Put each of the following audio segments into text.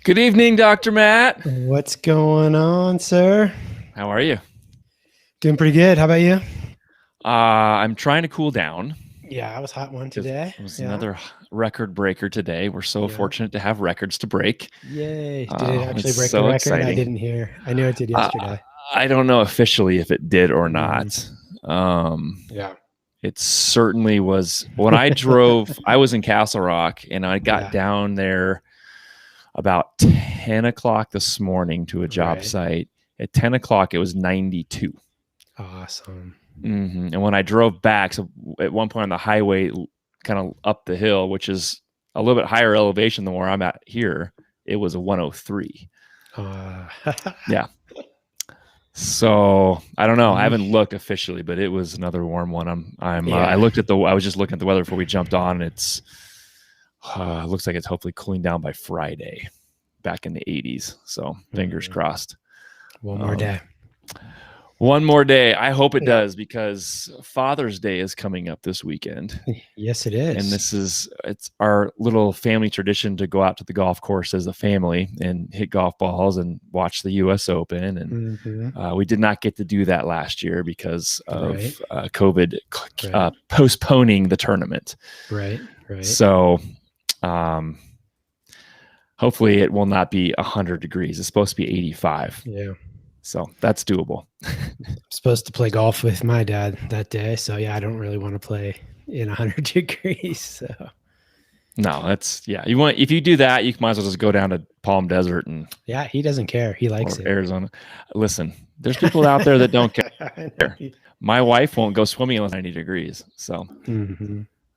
Good evening, Dr. Matt. What's going on, sir? How are you? Doing pretty good. How about you? I'm trying to cool down. Yeah, I was hot one today. It was another record breaker today. We're so fortunate to have records to break. Yay. Did it actually break so the record? Exciting. I didn't hear. I knew it did yesterday. I don't know officially if it did or not. Yeah. It certainly was. When I drove, I was in Castle Rock, and I got down there about 10 o'clock this morning to a job site. At 10 o'clock, it was 92. Awesome. And when I drove back, so at one point on the highway, kind of up the hill, which is a little bit higher elevation than where I'm at here, it was a 103. Yeah. So I don't know. I haven't looked officially, but it was another warm one. I looked at I was just looking at the weather before we jumped on, and it's looks like it's hopefully cooling down by Friday, back in the 80s. So fingers crossed. One more day. One more day. I hope it does, because Father's Day is coming up this weekend. Yes, it is. And it's our little family tradition to go out to the golf course as a family and hit golf balls and watch the US Open. And we did not get to do that last year because of COVID postponing the tournament. Right. So hopefully it will not be 100 degrees. It's supposed to be 85. Yeah. So that's doable. I'm supposed to play golf with my dad that day. So I don't really want to play in 100 degrees. So no, if you do that, you might as well just go down to Palm Desert and he doesn't care. He likes it. Arizona. Listen, there's people out there that don't care. My wife won't go swimming unless 90 degrees. So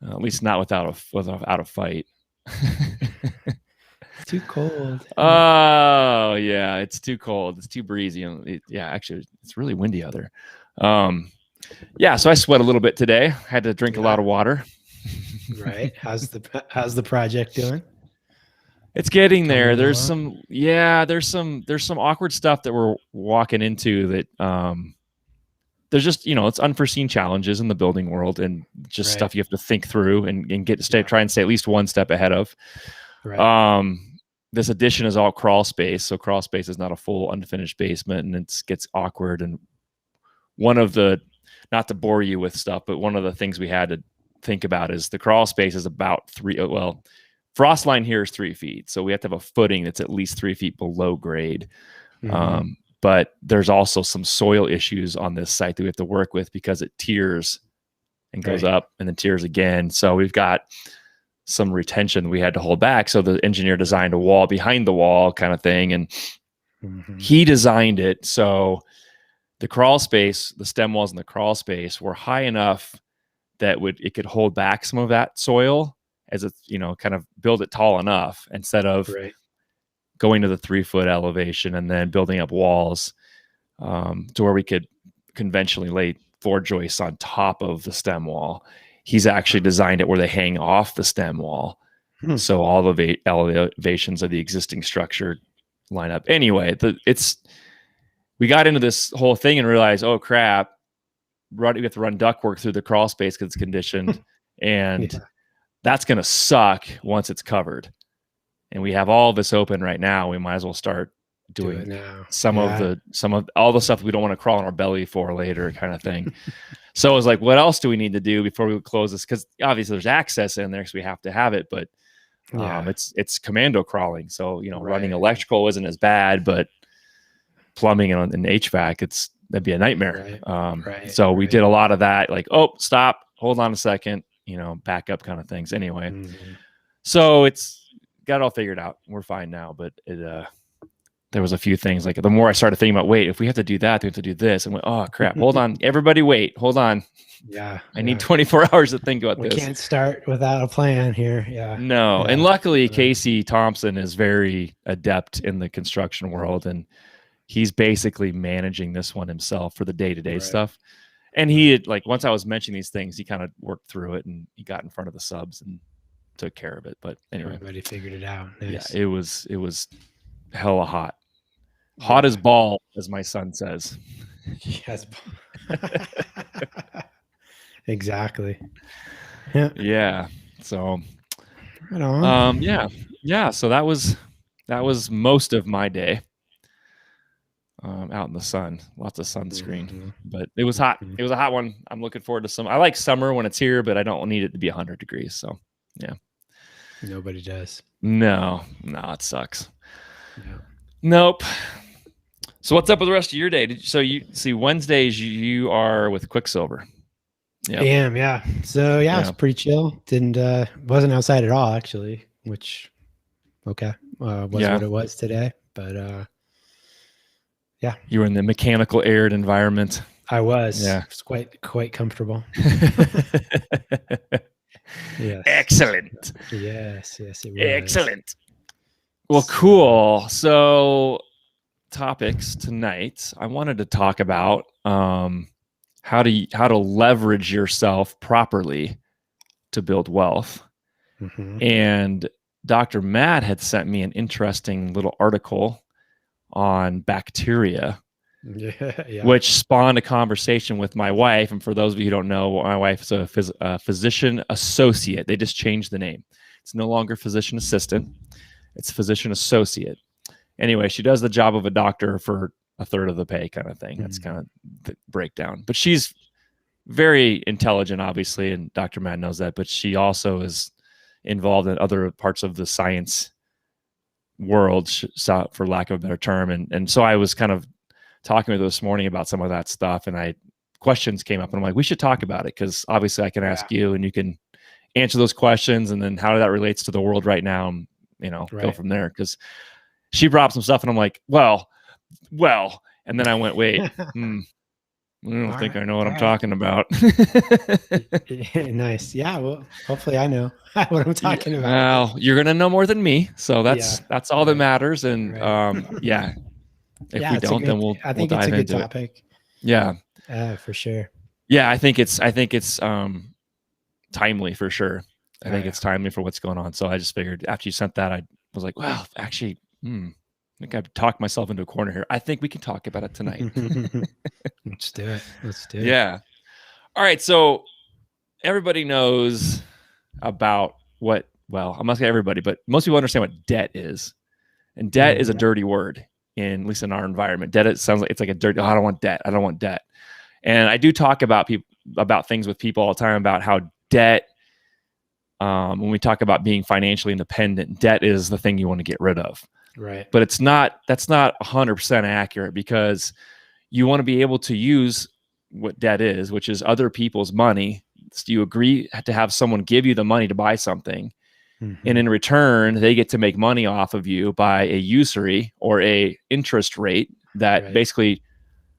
at least not without a fight. It's too cold. Oh yeah, it's too cold. It's too breezy. Actually, it's really windy out there. So I sweat a little bit today. Had to drink a lot of water. Right. How's the project doing? It's getting there. There's some awkward stuff that we're walking into that there's just, it's unforeseen challenges in the building world, and just stuff you have to think through and try and stay at least one step ahead of. Right. This addition is all crawl space. So crawl space is not a full unfinished basement, and it gets awkward. And one of the, not to bore you with stuff, but one of the things we had to think about is the crawl space is about frost line here is 3 feet. So we have to have a footing that's at least 3 feet below grade. But there's also some soil issues on this site that we have to work with, because it tears and goes up and then tears again. So we've got some retention we had to hold back. So the engineer designed a wall behind the wall kind of thing. And he designed it so the crawl space, the stem walls in the crawl space were high enough that it could hold back some of that soil, as it's, kind of build it tall enough, instead of going to the 3-foot elevation and then building up walls to where we could conventionally lay 4 joists on top of the stem wall. He's actually designed it where they hang off the stem wall. So all the elevations of the existing structure line up. Anyway, we got into this whole thing and realized, oh crap, we have to run ductwork through the crawl space because it's conditioned. And that's going to suck once it's covered. And we have all this open right now. We might as well start doing some of all the stuff we don't want to crawl on our belly for later, kind of thing. So I was like, what else do we need to do before we close this? Because obviously there's access in there, because we have to have it, but it's commando crawling. So, running electrical isn't as bad, but plumbing and HVAC, that'd be a nightmare. So we did a lot of that, like, oh, stop, hold on a second, back up kind of things. Anyway, so it's got it all figured out. We're fine now, but there was a few things like the more I started thinking about, wait, if we have to do that, we have to do this. And went, oh crap, hold on, everybody wait, hold on. Yeah. I need 24 hours to think about We this. can't start without a plan here. Yeah. No. Yeah. And luckily Casey Thompson is very adept in the construction world, and he's basically managing this one himself for the day-to-day stuff. And he had, like, once I was mentioning these things, he kind of worked through it and he got in front of the subs and took care of it. But anyway, everybody figured it out. Nice. Yeah, it was hella hot. Hot as ball, as my son says. Yes. Exactly. Yeah. So right on. yeah. So that was most of my day. Out in the sun, lots of sunscreen, but it was hot. It was a hot one. I'm looking forward to some. I like summer when it's here, but I don't need it to be 100 degrees. So yeah. Nobody does. No, it sucks. Yeah. Nope. So what's up with the rest of your day? So you see Wednesdays you are with Quicksilver. Yeah. I am, yeah. So yeah, it's pretty chill. Wasn't outside at all actually, which was what it was today. But yeah. You were in the mechanical aired environment. I was. Yeah. It's quite comfortable. Yes. Excellent. Yes, it was. Excellent. Well, cool. So topics tonight. I wanted to talk about how to leverage yourself properly to build wealth. Mm-hmm. And Dr. Matt had sent me an interesting little article on bacteria, which spawned a conversation with my wife. And for those of you who don't know, my wife is a physician associate. They just changed the name. It's no longer physician assistant. It's physician associate. Anyway, she does the job of a doctor for a third of the pay kind of thing. That's kind of the breakdown. But she's very intelligent, obviously, and Dr. Matt knows that. But she also is involved in other parts of the science world, for lack of a better term. And so I was kind of talking with her this morning about some of that stuff, and questions came up, and I'm like, we should talk about it, because obviously I can ask you and you can answer those questions, and then how that relates to the world right now, and go from there. Because she brought up some stuff and I'm like, well, and then I went, wait, I don't think I know what I'm talking about. Nice. Yeah. Well, hopefully I know what I'm talking about. Well, you're going to know more than me. So that's all that matters. And if we don't, then we'll I think we'll it's a dive good into topic. It. Yeah. For sure. Yeah. I think it's timely for sure. I think it's timely for what's going on. So I just figured after you sent that, I was like, well, actually, I think I've talked myself into a corner here. I think we can talk about it tonight. Let's do it. Yeah. All right. So everybody knows about I'm not saying everybody, but most people understand what debt is. And debt is a dirty word, at least in our environment. Debt, it sounds like it's like a dirty, I don't want debt. I don't want debt. And I do talk about things with people all the time about how debt, when we talk about being financially independent, debt is the thing you want to get rid of. Right. But that's not 100% accurate, because you want to be able to use what debt is, which is other people's money. So you agree to have someone give you the money to buy something. Mm-hmm. And in return, they get to make money off of you by a usury or a interest rate that basically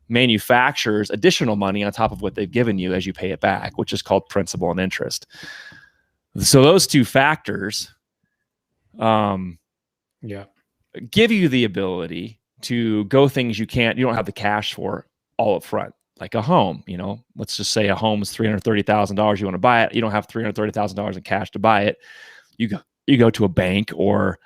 manufactures additional money on top of what they've given you as you pay it back, which is called principal and interest. So those two factors give you the ability to go things you don't have the cash for all up front, like a home. Let's just say a home is $330,000. You want to buy it. You don't have $330,000 in cash to buy it. You go to a bank or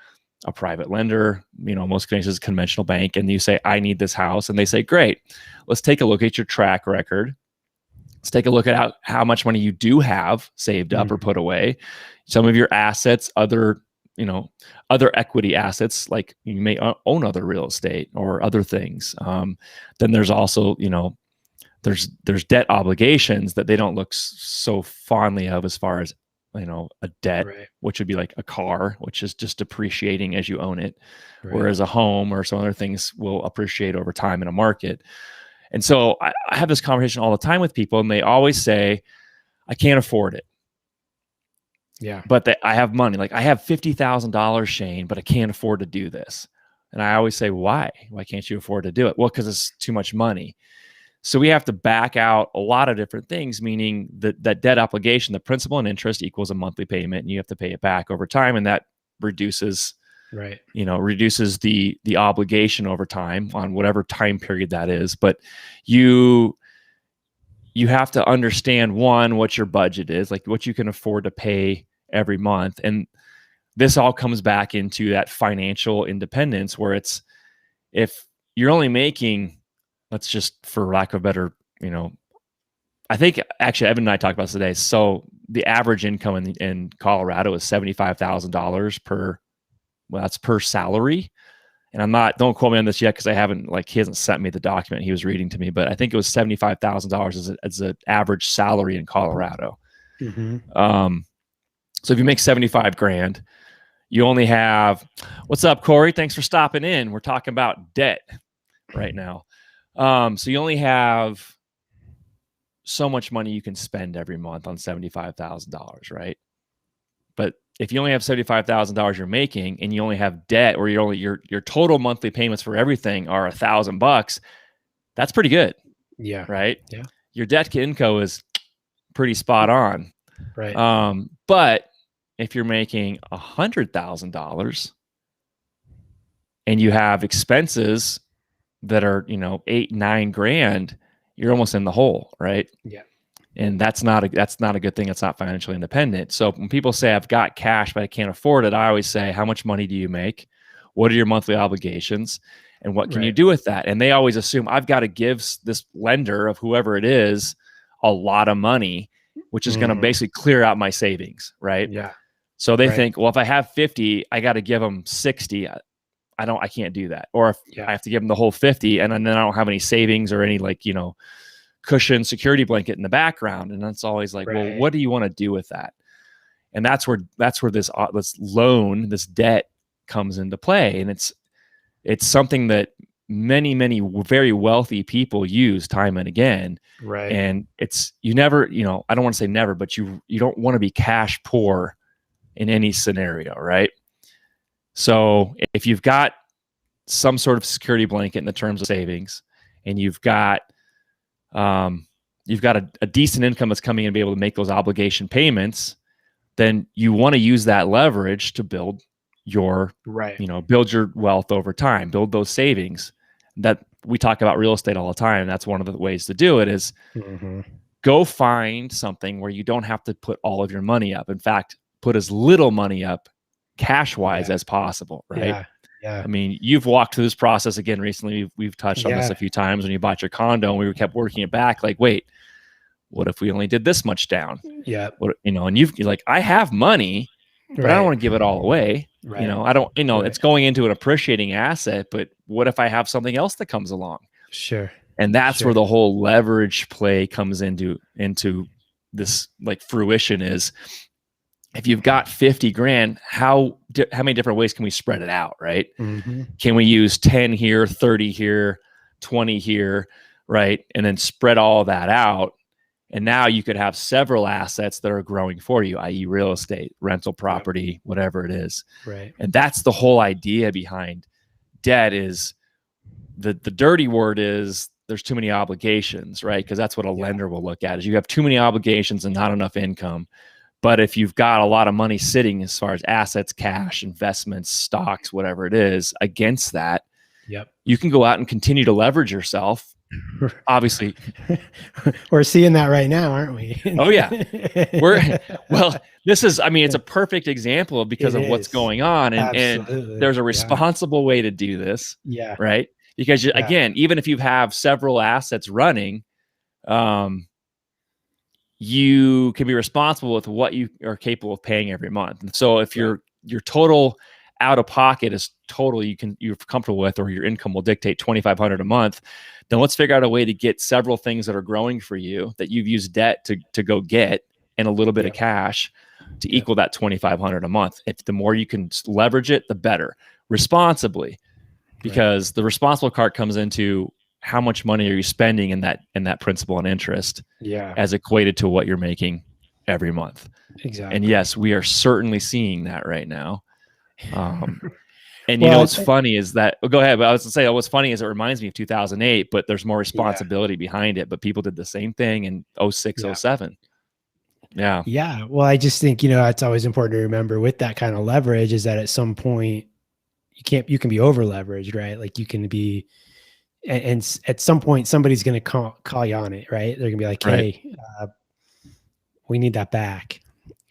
a private lender, most cases conventional bank, and you say, I need this house. And they say, great, let's take a look at your track record. Let's take a look at how much money you do have saved up or put away, some of your assets, other equity assets, like you may own other real estate or other things. Then there's also, there's debt obligations that they don't look so fondly of, as far as, a debt, which would be like a car, which is just depreciating as you own it. Whereas a home or some other things will appreciate over time in a market. And so I have this conversation all the time with people, and they always say, I can't afford it. Yeah. But I have money. Like, I have $50,000, Shane, but I can't afford to do this. And I always say, why can't you afford to do it? Well, because it's too much money. So we have to back out a lot of different things, meaning that debt obligation, the principal and interest equals a monthly payment, and you have to pay it back over time. And that reduces, reduces the obligation over time on whatever time period that is. But you have to understand, one, what your budget is, like what you can afford to pay every month. And this all comes back into that financial independence, where it's, if you're only making, let's just, for lack of better, I think actually Evan and I talked about this today. So the average income in Colorado is $75,000 per, well, that's per salary. And don't quote me on this yet, because he hasn't sent me the document he was reading to me, but I think it was $75,000 as an average salary in Colorado. Mm-hmm. So if you make 75 grand, you only have, what's up, Corey? Thanks for stopping in. We're talking about debt right now. So you only have so much money you can spend every month on $75,000, right? But if you only have $75,000 you're making, and you only have debt, or your total monthly payments for everything are $1,000, that's pretty good. Yeah. Right. Yeah. Your debt to income is pretty spot on. Right. But if you're making $100,000 and you have expenses that are, $8-9 grand, you're almost in the hole, right? Yeah. And that's not a good thing. It's not financially independent. So when people say I've got cash but I can't afford it, I always say, how much money do you make? What are your monthly obligations? And what can you do with that? And they always assume I've got to give this lender, of whoever it is, a lot of money, which is going to basically clear out my savings, right? Yeah. So they think, well, if I have 50, I got to give them 60. I can't do that. Or if I have to give them the whole 50, and then I don't have any savings or any cushion security blanket in the background. And that's always like, well, what do you want to do with that? And that's where this loan, this debt comes into play. And it's something that many, many very wealthy people use time and again. Right. And you never, I don't want to say never, but you don't want to be cash poor in any scenario, right? So if you've got some sort of security blanket in the terms of savings, and you've got a decent income that's coming in to be able to make those obligation payments, then you want to use that leverage to build your, build your wealth over time, build those savings. That we talk about real estate all the time. That's one of the ways to do it is go find something where you don't have to put all of your money up. In fact, put as little money up cash-wise as possible, right? Yeah. I mean, you've walked through this process again recently. We've touched on this a few times when you bought your condo, and we kept working it back. Like, wait, what if we only did this much down? Yeah. And you're like, I have money, but I don't want to give it all away. Right. I don't, it's going into an appreciating asset, but what if I have something else that comes along? Sure. And that's where the whole leverage play comes into this fruition is, if you've got 50 grand, how many different ways can we spread it out, right? Mm-hmm. Can we use 10 here, 30 here, 20 here, right? And then spread all that out. And now you could have several assets that are growing for you, i.e. real estate, rental property, whatever it is. Right. And that's the whole idea behind debt. Is the dirty word is there's too many obligations, right? Because that's what a lender will look at, is you have too many obligations and not enough income. But if you've got a lot of money sitting as far as assets, cash, investments, stocks, whatever it is, against that, you can go out and continue to leverage yourself. Obviously, we're seeing that right now, aren't we? Oh yeah, this is, it's a perfect example because of what's going on, and there's a responsible way to do this. Yeah. Right. Because again, even if you have several assets running, you can be responsible with what you are capable of paying every month. And so if your total out of pocket is total you're comfortable with, or your income will dictate $2,500 a month, then let's figure out a way to get several things that are growing for you that you've used debt to go get, and a little bit of cash to equal that $2,500 a month. If the more you can leverage it, the better, responsibly, because the responsible part comes into how much money are you spending in that principal and interest, as equated to what you're making every month. Exactly. And yes, we are certainly seeing that right now. And And you know what's funny is that, go ahead, but I was going to say, what's funny is it reminds me of 2008, but there's more responsibility behind it. But people did the same thing in 06, 07. Yeah. Yeah. Well, I just think, it's always important to remember with that kind of leverage is that at some point you can be over leveraged, right? Like you can be, and at some point somebody's going to call you on it, right? They're gonna be like, hey, we need that back.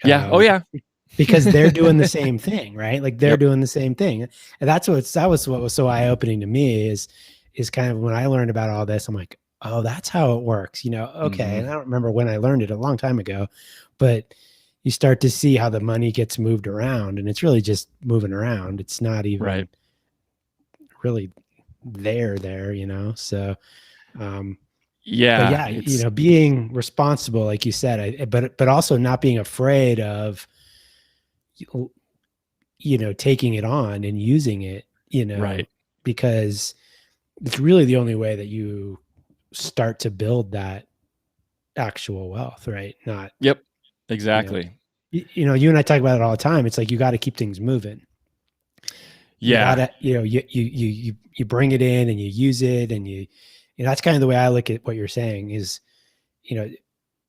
Yeah. Oh yeah. Because they're doing the same thing, right? Like they're doing the same thing. And that was what was so eye-opening to me is kind of when I learned about all this, I'm like, oh, that's how it works, okay. And I don't remember when I learned it, a long time ago, but you start to see how the money gets moved around, and it's really just moving around. It's not even really there, so being responsible, like you said, but also not being afraid of taking it on and using it, because it's really the only way that you start to build that actual wealth, right? Not exactly. You and I talk about it all the time. It's like you got to keep things moving. You gotta, you bring it in and you use it, and that's kind of the way I look at what you're saying is,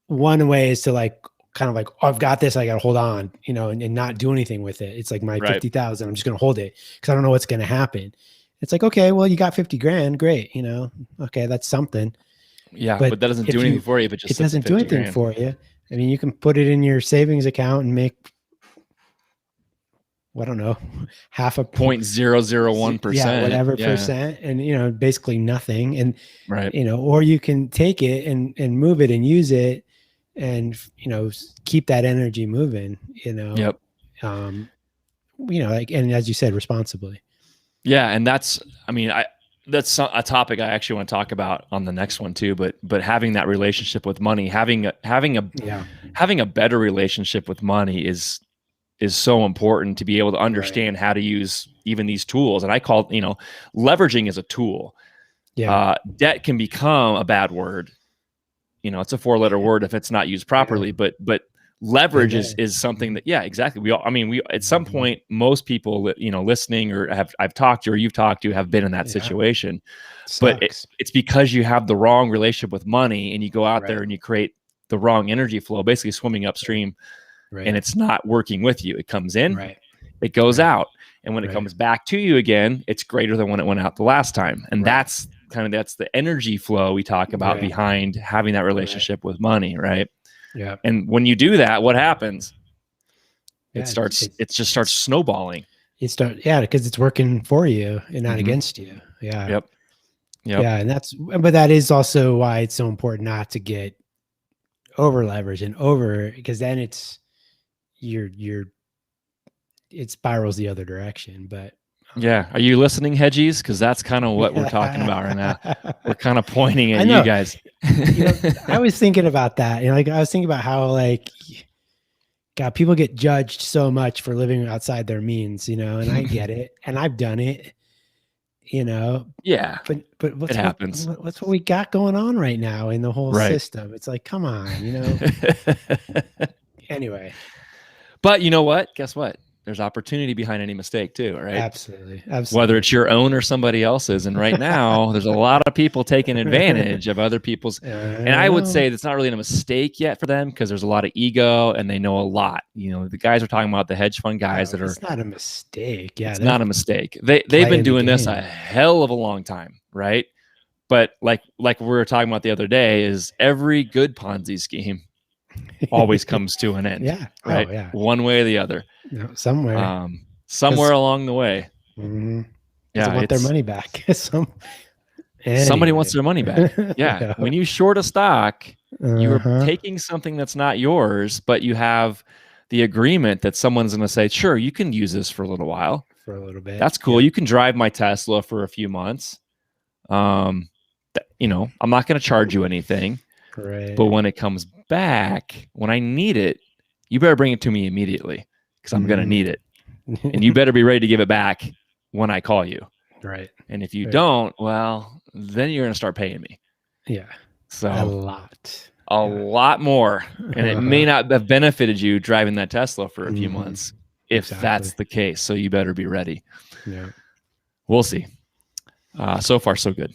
one way is to like kind of like, oh, I've got this, I got to hold on, and not do anything with it. It's like my 50,000, I'm just going to hold it because I don't know what's going to happen. It's like, okay, well, you got 50 grand. Great. Okay. That's something. Yeah. But that doesn't do anything for you. But it doesn't do anything for you. I mean, you can put it in your savings account and make, I don't know, half a 0.001%. Yeah, whatever percent. And, basically nothing. And, or you can take it and move it and use it and, keep that energy moving, and as you said, responsibly. Yeah. And that's a topic I actually want to talk about on the next one too, but having that relationship with money, having a better relationship with money is so important to be able to understand how to use even these tools. And I call, leveraging is a tool. Yeah. Debt can become a bad word. It's a 4-letter word if it's not used properly, but leverage is something that, exactly. We at some point, most people, listening or I've talked to, or you've talked to, have been in that situation, but it's because you have the wrong relationship with money and you go out there and you create the wrong energy flow, basically swimming upstream, and it's not working with you. It comes in, it goes out. And when it comes back to you again, it's greater than when it went out the last time. And that's the energy flow we talk about behind having that relationship with money. Right. Yeah. And when you do that, what happens? It just starts snowballing. Because it's working for you and not against you. Yeah. Yep. Yeah. But that is also why it's so important not to get over leverage because then it spirals the other direction. But are you listening, hedgies? Because that's kind of what we're talking about right now. We're kind of pointing at you guys. I was thinking about that. I was thinking about how God, people get judged so much for living outside their means, and I get it, and I've done it, Yeah. But it happens. What's what we got going on right now in the whole system? It's like, come on, Anyway. But you know what? Guess what? There's opportunity behind any mistake too, right? Absolutely. Whether it's your own or somebody else's. And right now, there's a lot of people taking advantage of other people's. And I would say that's not really a mistake yet for them because there's a lot of ego and they know a lot. The guys are talking about the hedge fund guys that are. It's not a mistake. Yeah, it's not a mistake. They've been doing this a hell of a long time, right? But like we were talking about the other day, is every good Ponzi scheme always comes to an end. Yeah. Right. Oh, yeah. One way or the other. Somewhere. Somewhere along the way. Mm-hmm. Yeah. They want their money back. Somebody wants their money back. Yeah. When you short a stock, you're taking something that's not yours, but you have the agreement that someone's going to say, sure, you can use this for a little while. For a little bit. That's cool. Yeah. You can drive my Tesla for a few months. I'm not going to charge you anything. Right. But when it comes back, when I need it, you better bring it to me immediately because I'm going to need it. And you better be ready to give it back when I call you. Right. And if you don't, well, then you're going to start paying me. Yeah. So a lot more. And it may not have benefited you driving that Tesla for a few months if that's the case. So you better be ready. Yeah. we'll see. So far, so good.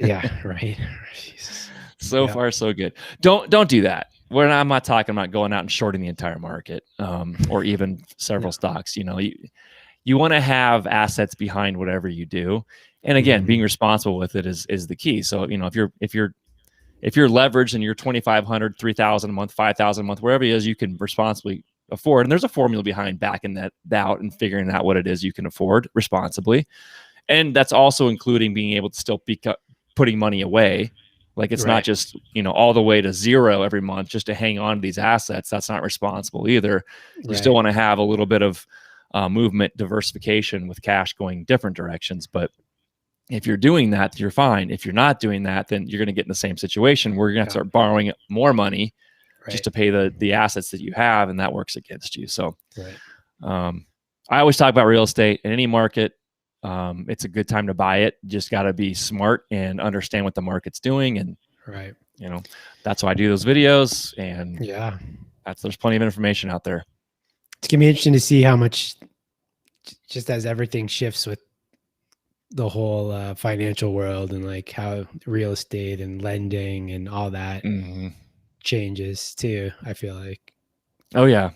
Yeah, right. Jesus. So far, so good. Don't do that. I'm not talking about going out and shorting the entire market, or even several stocks. You want to have assets behind whatever you do, and again, being responsible with it is the key. So if you're leveraged and you're 2,500, 3,000 a month, 5,000 a month, wherever it is, you can responsibly afford. And there's a formula behind backing that out and figuring out what it is you can afford responsibly. And that's also including being able to still be putting money away. Like it's not just, all the way to zero every month just to hang on to these assets. That's not responsible either. You still want to have a little bit of movement, diversification with cash going different directions. But if you're doing that, you're fine. If you're not doing that, then you're going to get in the same situation where you're going to start borrowing more money just to pay the assets that you have, and that works against you. So I always talk about real estate in any market. It's a good time to buy it. You just got to be smart and understand what the market's doing. And, that's why I do those videos. And there's plenty of information out there. It's going to be interesting to see how much, just as everything shifts with the whole financial world and like how real estate and lending and all that changes too, I feel like. Oh yeah.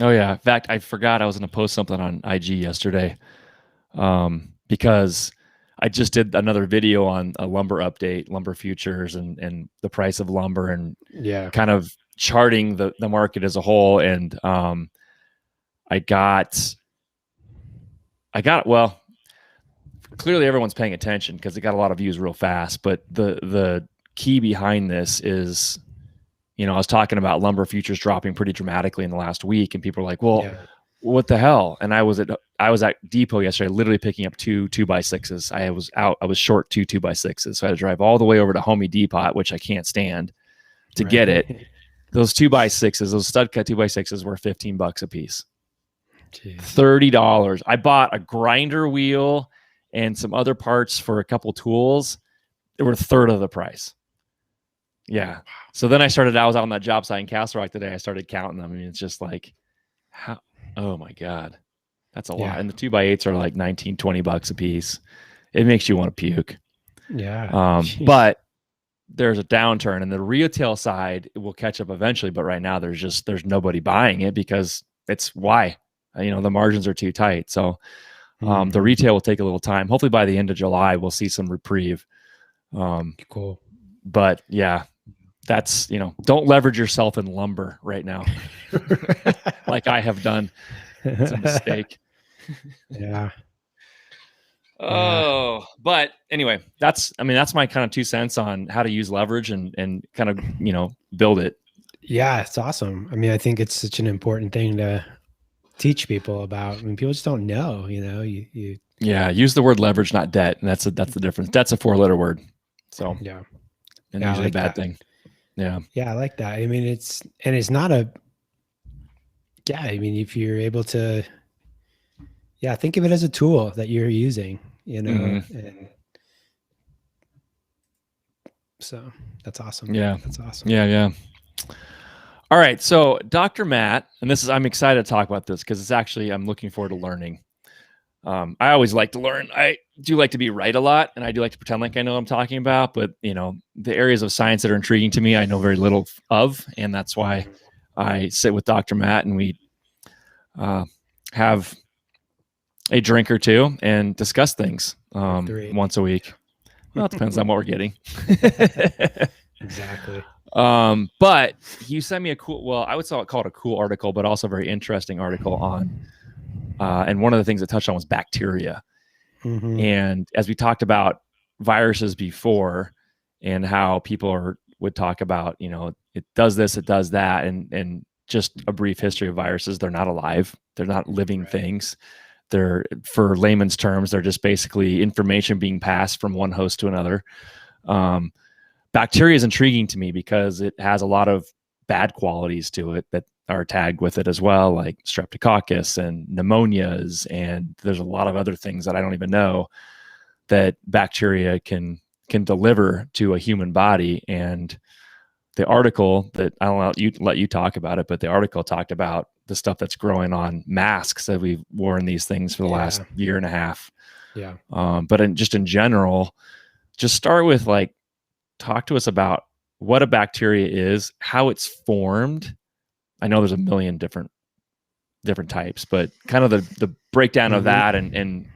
In fact, I forgot I was going to post something on IG yesterday. Because I just did another video on a lumber update, lumber futures and the price of lumber and kind of charting the market as a whole. And, well, clearly everyone's paying attention because it got a lot of views real fast, but the key behind this is, I was talking about lumber futures dropping pretty dramatically in the last week, and people are like, well, what the hell? And I was at Depot yesterday, literally picking up two 2x6s. I was short two 2x6s. So I had to drive all the way over to Homey Depot, which I can't stand, to get it. Those 2x6s, those stud cut 2x6s were $15 a piece. Jeez. $30. I bought a grinder wheel and some other parts for a couple tools. They were a third of the price. Yeah. So then I was out on that job site in Castle Rock today. I started counting them. I mean, it's just like, how? Oh my God, that's a lot. And the 2x8s are like $19, $20 a piece. It makes you want to puke. Yeah. But there's a downturn, and the retail side will catch up eventually. But right now there's nobody buying it because it's why, the margins are too tight. So the retail will take a little time. Hopefully by the end of July, we'll see some reprieve. Cool. But yeah, that's, don't leverage yourself in lumber right now. Like I have done. It's a mistake. Yeah. But anyway, that's my kind of 2 cents on how to use leverage and kind of, build it. Yeah, it's awesome. I mean, I think it's such an important thing to teach people about. I mean, people just don't know, use the word leverage, not debt. And that's the difference. That's a 4-letter word. So and usually a bad thing. Yeah. Yeah. I like that. I mean, it's not if you're able to, think of it as a tool that you're using, and so that's awesome. Yeah. That's awesome. Yeah. All right. So Dr. Matt, and I'm excited to talk about this because it's actually, I'm looking forward to learning. I always like to learn. I do like to be right a lot, and I do like to pretend like I know what I'm talking about, but the areas of science that are intriguing to me, I know very little of, and that's why I sit with Dr. Matt and we have a drink or two and discuss things once a week. Well, it depends on what we're getting. Exactly. But you sent me I would call it a cool article, but also a very interesting article on, and one of the things it touched on was bacteria. And as we talked about viruses before and how people would talk about, it does this, it does that. And just a brief history of viruses. They're not alive. They're not living things. They're, for layman's terms, they're just basically information being passed from one host to another. Bacteria is intriguing to me because it has a lot of bad qualities to it that are tagged with it as well, like streptococcus and pneumonias. And there's a lot of other things that I don't even know that bacteria can deliver to a human body. And the article that I'll let you talk about it, but the article talked about the stuff that's growing on masks that we've worn these things for the last year and a half. Yeah. But just in general, just start with like, talk to us about what a bacteria is, how it's formed. I know there's a million different types, but kind of the breakdown of that, and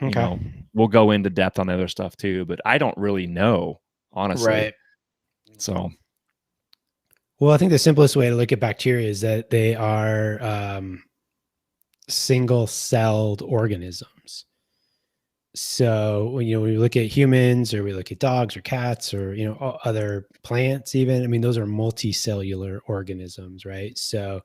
you know, we'll go into depth on the other stuff too, but I don't really know, honestly. Right. So, well, I think the simplest way to look at bacteria is that they are single-celled organisms. So when we look at humans, or we look at dogs or cats, or other plants, even, I mean, those are multicellular organisms, right? So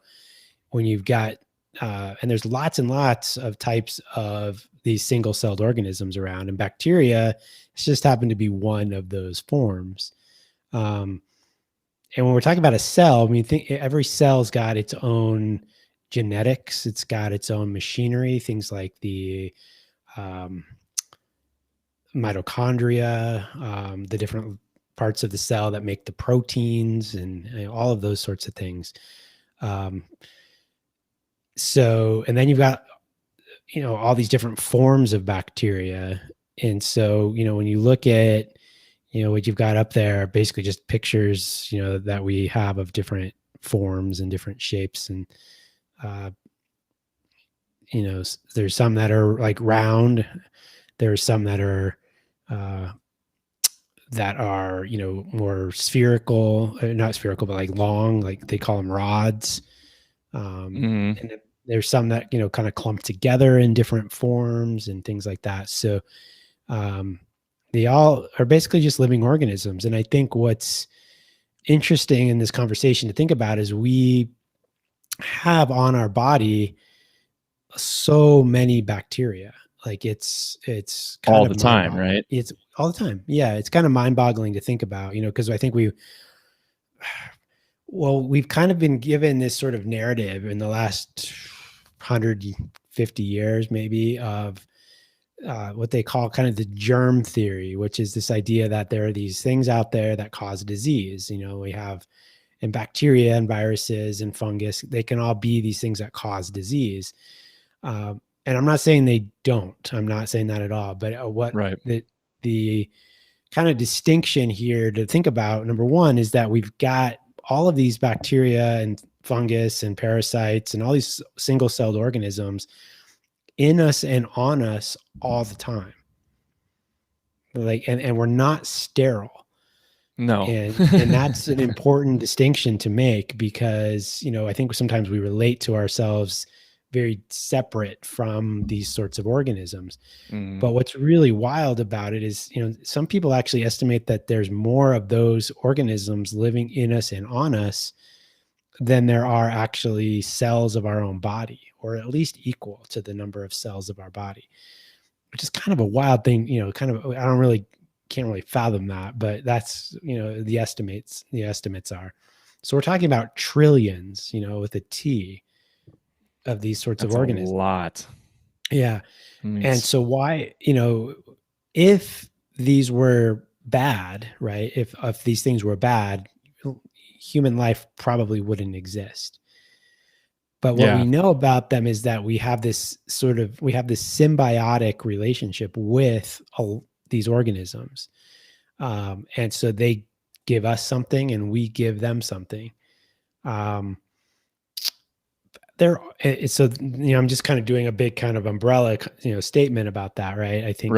when you've got and there's lots and lots of types of these single-celled organisms around, and bacteria just happen to be one of those forms. And when we're talking about a cell, I mean, think every cell's got its own genetics. It's got its own machinery, things like the mitochondria, the different parts of the cell that make the proteins, and all of those sorts of things. So, and then you've got, all these different forms of bacteria. And so, when you look at, what you've got up there, basically just pictures, that we have of different forms and different shapes. And, there's some that are like round. There's some that are, more spherical, not spherical, but like long, like they call them rods. And there's some that, kind of clump together in different forms and things like that. So, they all are basically just living organisms. And I think what's interesting in this conversation to think about is we have on our body so many bacteria. Like it's kind all of the time, right? It's all the time. Yeah. It's kind of mind-boggling to think about, because I think we've kind of been given this sort of narrative in the last 150 years, maybe, of what they call kind of the germ theory, which is this idea that there are these things out there that cause disease. We have, and bacteria and viruses and fungus, they can all be these things that cause disease. And I'm not saying they don't. I'm not saying that at all. But the kind of distinction here to think about, number one, is that we've got all of these bacteria and fungus and parasites and all these single-celled organisms in us and on us all the time. Like, and we're not sterile. No. And that's an important distinction to make, because, I think sometimes we relate to ourselves very separate from these sorts of organisms. But what's really wild about it is, some people actually estimate that there's more of those organisms living in us and on us than there are actually cells of our own body, or at least equal to the number of cells of our body, which is kind of a wild thing, kind of, can't really fathom that, but that's, the estimates are. So we're talking about trillions, with a T, of these sorts of organisms. A lot. Yeah. And so why, if these were bad, right? If these things were bad, human life probably wouldn't exist. But what we know about them is that we have this symbiotic relationship with these organisms. And so they give us something and we give them something. I'm just kind of doing a big kind of umbrella, statement about that, right? I think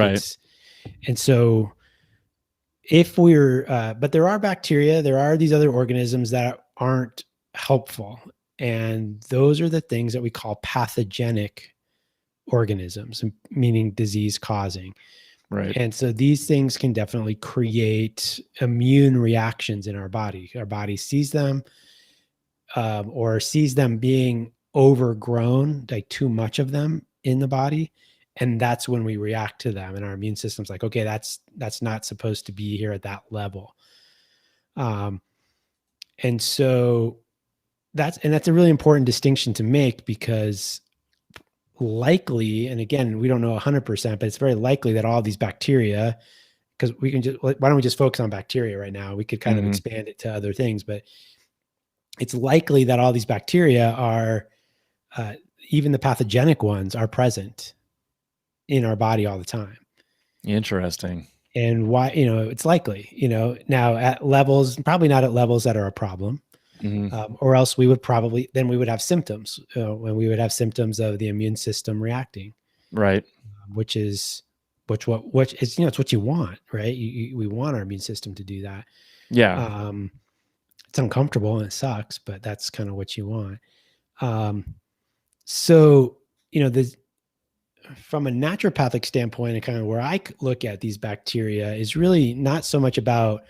and so if but there are bacteria, there are these other organisms that aren't helpful. And those are the things that we call pathogenic organisms, meaning disease causing. Right. And so these things can definitely create immune reactions in our body. Our body sees them, or sees them being overgrown, like too much of them in the body. And that's when we react to them. And our immune system's like, okay, that's not supposed to be here at that level. And so that's a really important distinction to make, because likely, and again, we don't know 100%, but it's very likely that all these bacteria, because why don't we just focus on bacteria right now? We could kind of expand it to other things, but it's likely that all these bacteria are, even the pathogenic ones, are present in our body all the time. Interesting. And why, it's likely, now at levels, probably not at levels that are a problem, or else we would have symptoms, when we would have symptoms of the immune system reacting. Right. Which is it's what you want, right? We want our immune system to do that. Yeah. It's uncomfortable and it sucks, but that's kind of what you want. So, from a naturopathic standpoint, and kind of where I look at these bacteria is really not so much about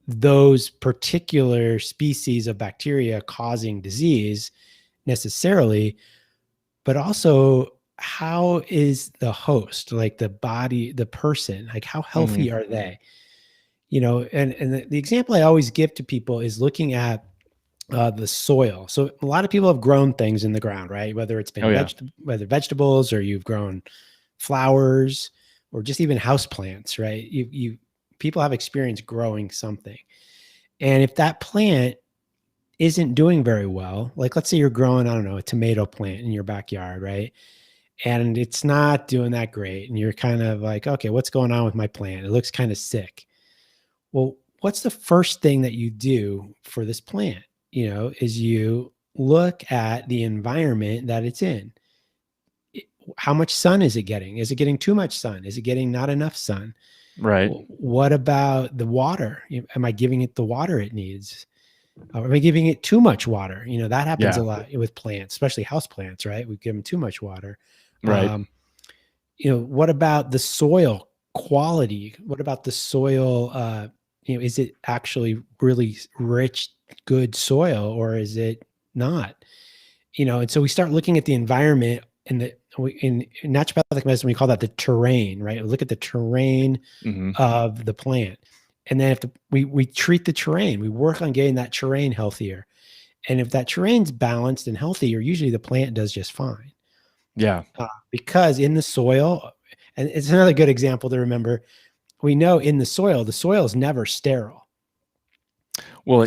those particular species of bacteria causing disease necessarily, but also how is the host, like the body, the person, like how healthy are they? And the example I always give to people is looking at the soil. So a lot of people have grown things in the ground, right? Whether it's been whether vegetables, or you've grown flowers, or just even house plants, right? People have experience growing something. And if that plant isn't doing very well, like let's say you're growing, I don't know, a tomato plant in your backyard, right? And it's not doing that great. And you're kind of like, okay, what's going on with my plant? It looks kind of sick. Well, what's the first thing that you do for this plant? Is you look at the environment that it's in. How much sun is it getting? Is it getting too much sun? Is it getting not enough sun? Right. What about the water? Am I giving it the water it needs? Am I giving it too much water? That happens a lot with plants, especially house plants, right? We give them too much water. Right. What about the soil quality? What about the soil? Is it actually really rich, good soil, or is it not? And so we start looking at the environment, and in naturopathic medicine, we call that the terrain, right? We look at the terrain of the plant. And then if we treat the terrain, we work on getting that terrain healthier. And if that terrain's balanced and healthier, usually the plant does just fine. Yeah. Because in the soil, and it's another good example to remember, we know in the soil is never sterile. Well,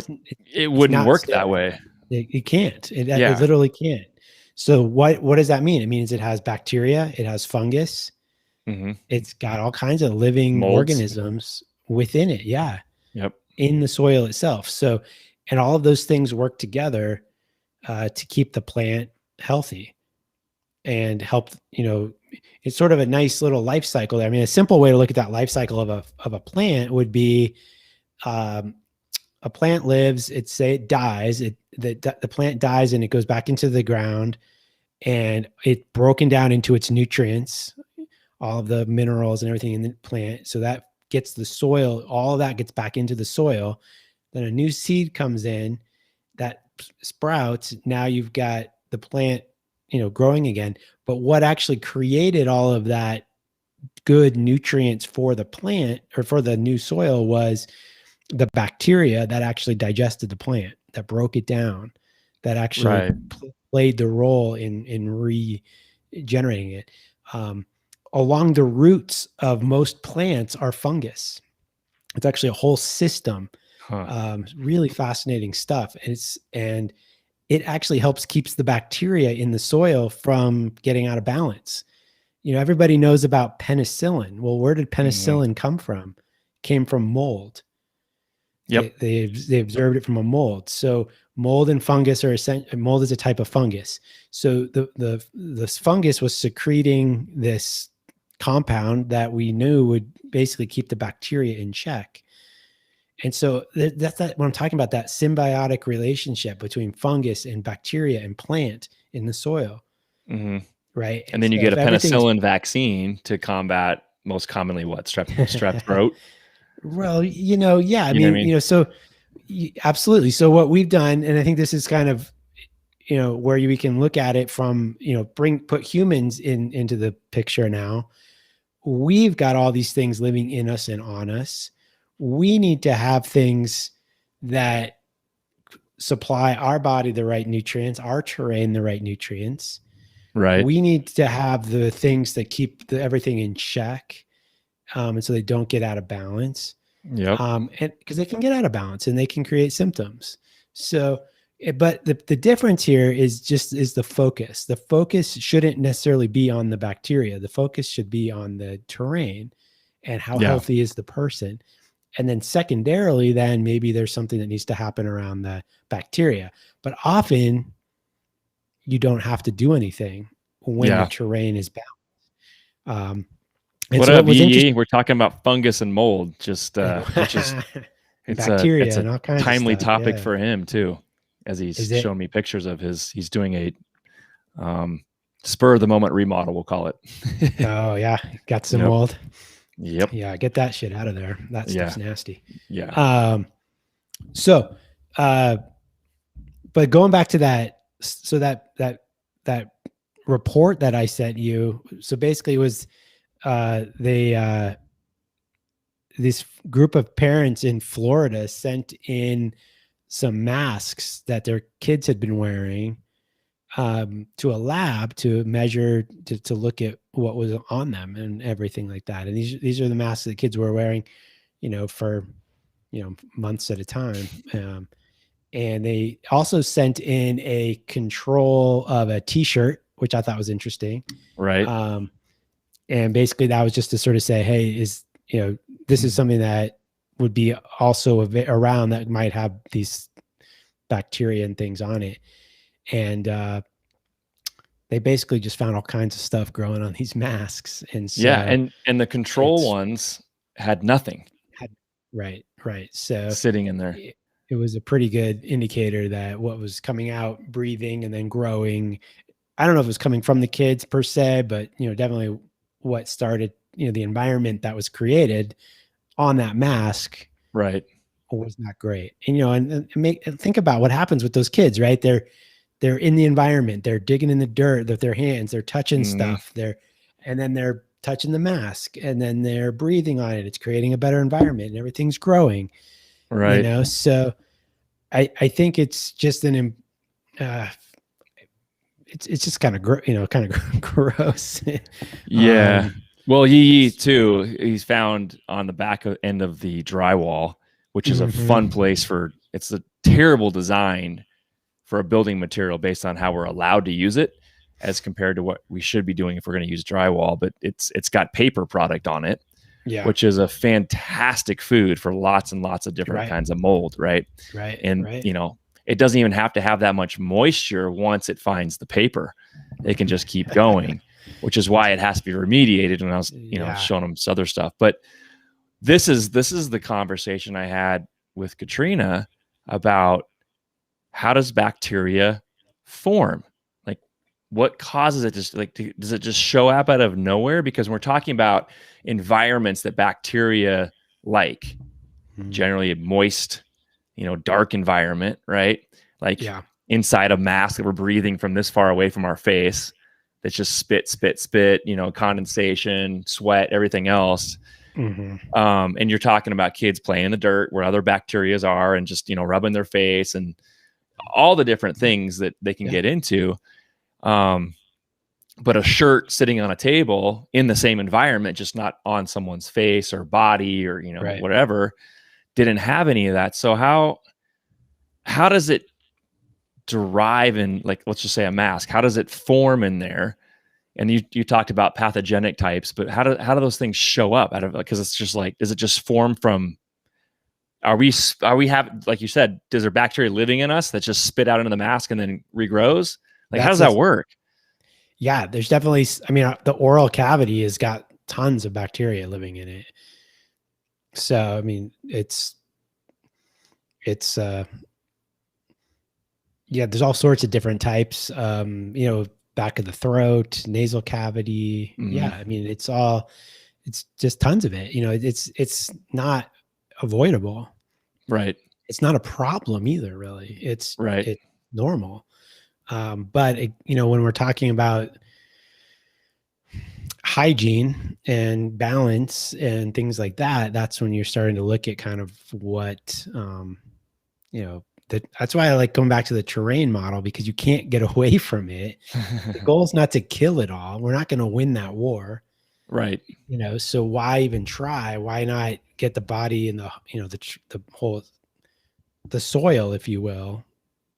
it wouldn't work sterile. That way. It can't. It literally can't. So what does that mean? It means it has bacteria, it has fungus, it's got all kinds of living organisms within it. Yeah. Yep. In the soil itself. So, and all of those things work together to keep the plant healthy and help, it's sort of a nice little life cycle. I mean, a simple way to look at that life cycle of a plant would be, a plant lives, it dies, the plant dies and it goes back into the ground, and it's broken down into its nutrients, all of the minerals and everything in the plant. So that gets the soil, all of that gets back into the soil. Then a new seed comes in that sprouts. Now you've got the plant, growing again. But what actually created all of that good nutrients for the plant, or for the new soil, was the bacteria that actually digested the plant, that broke it down, that actually played the role in regenerating it. Along the roots of most plants are fungus. It's actually a whole system. Really fascinating stuff. And it actually keeps the bacteria in the soil from getting out of balance. Everybody knows about penicillin. Well, where did penicillin come from? It came from mold. Yep. They observed it from a mold. So mold and fungus mold is a type of fungus. So the fungus was secreting this compound that we knew would basically keep the bacteria in check. And so that's when I'm talking about that symbiotic relationship between fungus and bacteria and plant in the soil. Right. And then you get a penicillin vaccine to combat, most commonly, what? Strep throat? Well, yeah, so absolutely. So what we've done, and I think this is kind of, where we can look at it from, put humans into the picture now. We've got all these things living in us and on us. We need to have things that supply our body the right nutrients, our terrain the right nutrients. Right. We need to have the things that keep everything in check, and so they don't get out of balance. Yep. And because they can get out of balance and they can create symptoms. So, But the difference here is the focus. The focus shouldn't necessarily be on the bacteria. The focus should be on the terrain and how healthy is the person. And then secondarily, then maybe there's something that needs to happen around the bacteria. But often you don't have to do anything when the terrain is balanced. What up, EE? We're talking about fungus and mold, just which is bacteria it's and all kinds timely of stuff, topic for him too, as he's showing me pictures of he's doing a spur of the moment remodel, we'll call it. Oh yeah, got some mold. Yep. Yeah, get that shit out of there. That stuff's nasty. Yeah. So, but going back to that, so that report that I sent you, so basically it was this group of parents in Florida sent in some masks that their kids had been wearing to a lab to measure, to look at what was on them and everything like that. And these are the masks that kids were wearing, for, months at a time. And they also sent in a control of a t-shirt, which I thought was interesting. Right. And basically that was just to sort of say, hey, this is something that would be also around that might have these bacteria and things on it. And they basically just found all kinds of stuff growing on these masks. And so and the control ones had nothing. Right. So sitting in there. It was a pretty good indicator that what was coming out, breathing and then growing. I don't know if it was coming from the kids per se, but definitely what started, the environment that was created on that mask, right, was not great. And think about what happens with those kids, right? They're in the environment, they're digging in the dirt with their hands, they're touching stuff, and then they're touching the mask, and then they're breathing on it. It's creating a better environment, and everything's growing, right? So I think it's just it's just kind of gross. Yeah. Well, Yee too, he's found on the back end of the drywall, which is a fun place it's a terrible design for a building material based on how we're allowed to use it as compared to what we should be doing if we're going to use drywall. But it's got paper product on it, which is a fantastic food for lots and lots of different kinds of mold. Right. And, it doesn't even have to have that much moisture. Once it finds the paper, it can just keep going, which is why it has to be remediated. When I was, showing them some other stuff, but this is the conversation I had with Katrina about how does bacteria form? Like, what causes it to does it just show up out of nowhere? Because we're talking about environments that bacteria like, generally moist, dark environment, right? Like inside a mask that we're breathing from this far away from our face, that's just spit, condensation, sweat, everything else. And you're talking about kids playing in the dirt where other bacteria are and just, rubbing their face and all the different things that they can get into. But a shirt sitting on a table in the same environment, just not on someone's face or body or, whatever, didn't have any of that. So how does it derive in, like, let's just say a mask? How does it form in there? And you talked about pathogenic types, but how do those things show up out of, because it's just like, is it just form from, are we have, like you said, is there bacteria living in us that just spit out into the mask and then regrows? Like, how does that work? Yeah, there's definitely, the oral cavity has got tons of bacteria living in it. So, it's there's all sorts of different types, back of the throat, nasal cavity. It's just tons of it. It's not avoidable. Right. It's not a problem either, really. It's normal. But when we're talking about hygiene and balance and things like that, that's when you're starting to look at kind of what, that's why I like going back to the terrain model, because you can't get away from it. The goal is not to kill it all. We're not going to win that war. Right. So why even try? Why not get the body and the soil, if you will,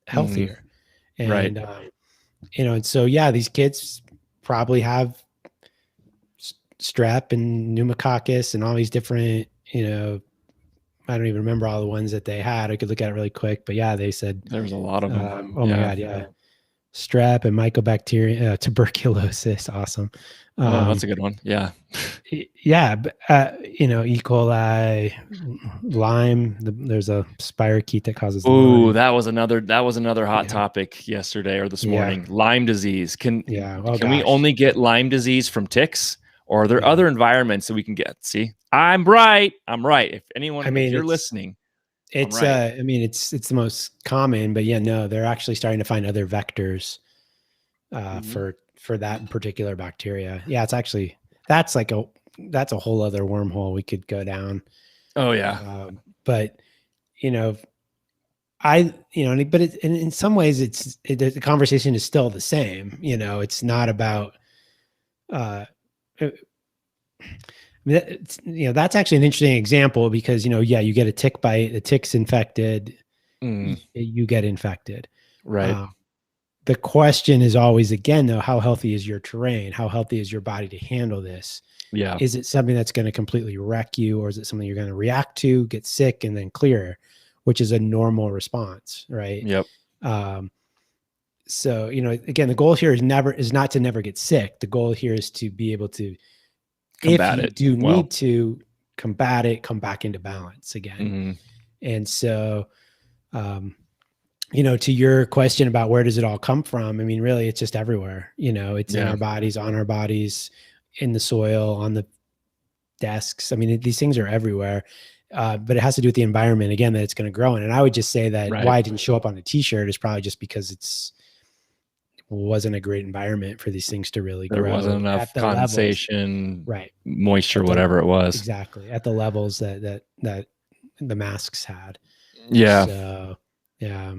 healthier. Right. And, and so, yeah, these kids probably have strep and pneumococcus and all these different, I don't even remember all the ones that they had. I could look at it really quick, but yeah, they said there's a lot of them. Oh my God. Yeah. Strep and mycobacteria, tuberculosis. Awesome. That's a good one. Yeah. Yeah. But, E. coli, Lyme, there's a spirochete that causes Lyme. That was another hot topic yesterday or this morning. Lyme disease. Can we only get Lyme disease from ticks, or are there other environments that we can get? See, I'm right. If anyone, if you're listening, it's right. It's the most common, but no, they're actually starting to find other vectors for that particular bacteria. Yeah, it's actually that's a whole other wormhole we could go down. Oh yeah. But but in some ways the conversation is still the same. It's not about that's actually an interesting example because, you get a tick bite, the tick's infected, you get infected. Right. The question is always, again, though, how healthy is your terrain? How healthy is your body to handle this? Yeah. Is it something that's going to completely wreck you, or is it something you're going to react to, get sick, and then clear, which is a normal response, right? Yep. So, again, the goal here is not to never get sick. The goal here is to be able to combat it. If you do need to combat it, come back into balance again. And so, to your question about where does it all come from? Really, it's just everywhere. It's in our bodies, on our bodies, in the soil, on the desks. These things are everywhere, but it has to do with the environment, again, that it's going to grow in. And I would just say that why it didn't show up on a t-shirt is probably just because it wasn't a great environment for these things to really grow. There wasn't enough condensation, right? Moisture, whatever it was. Exactly. At the levels that the masks had. Yeah. So,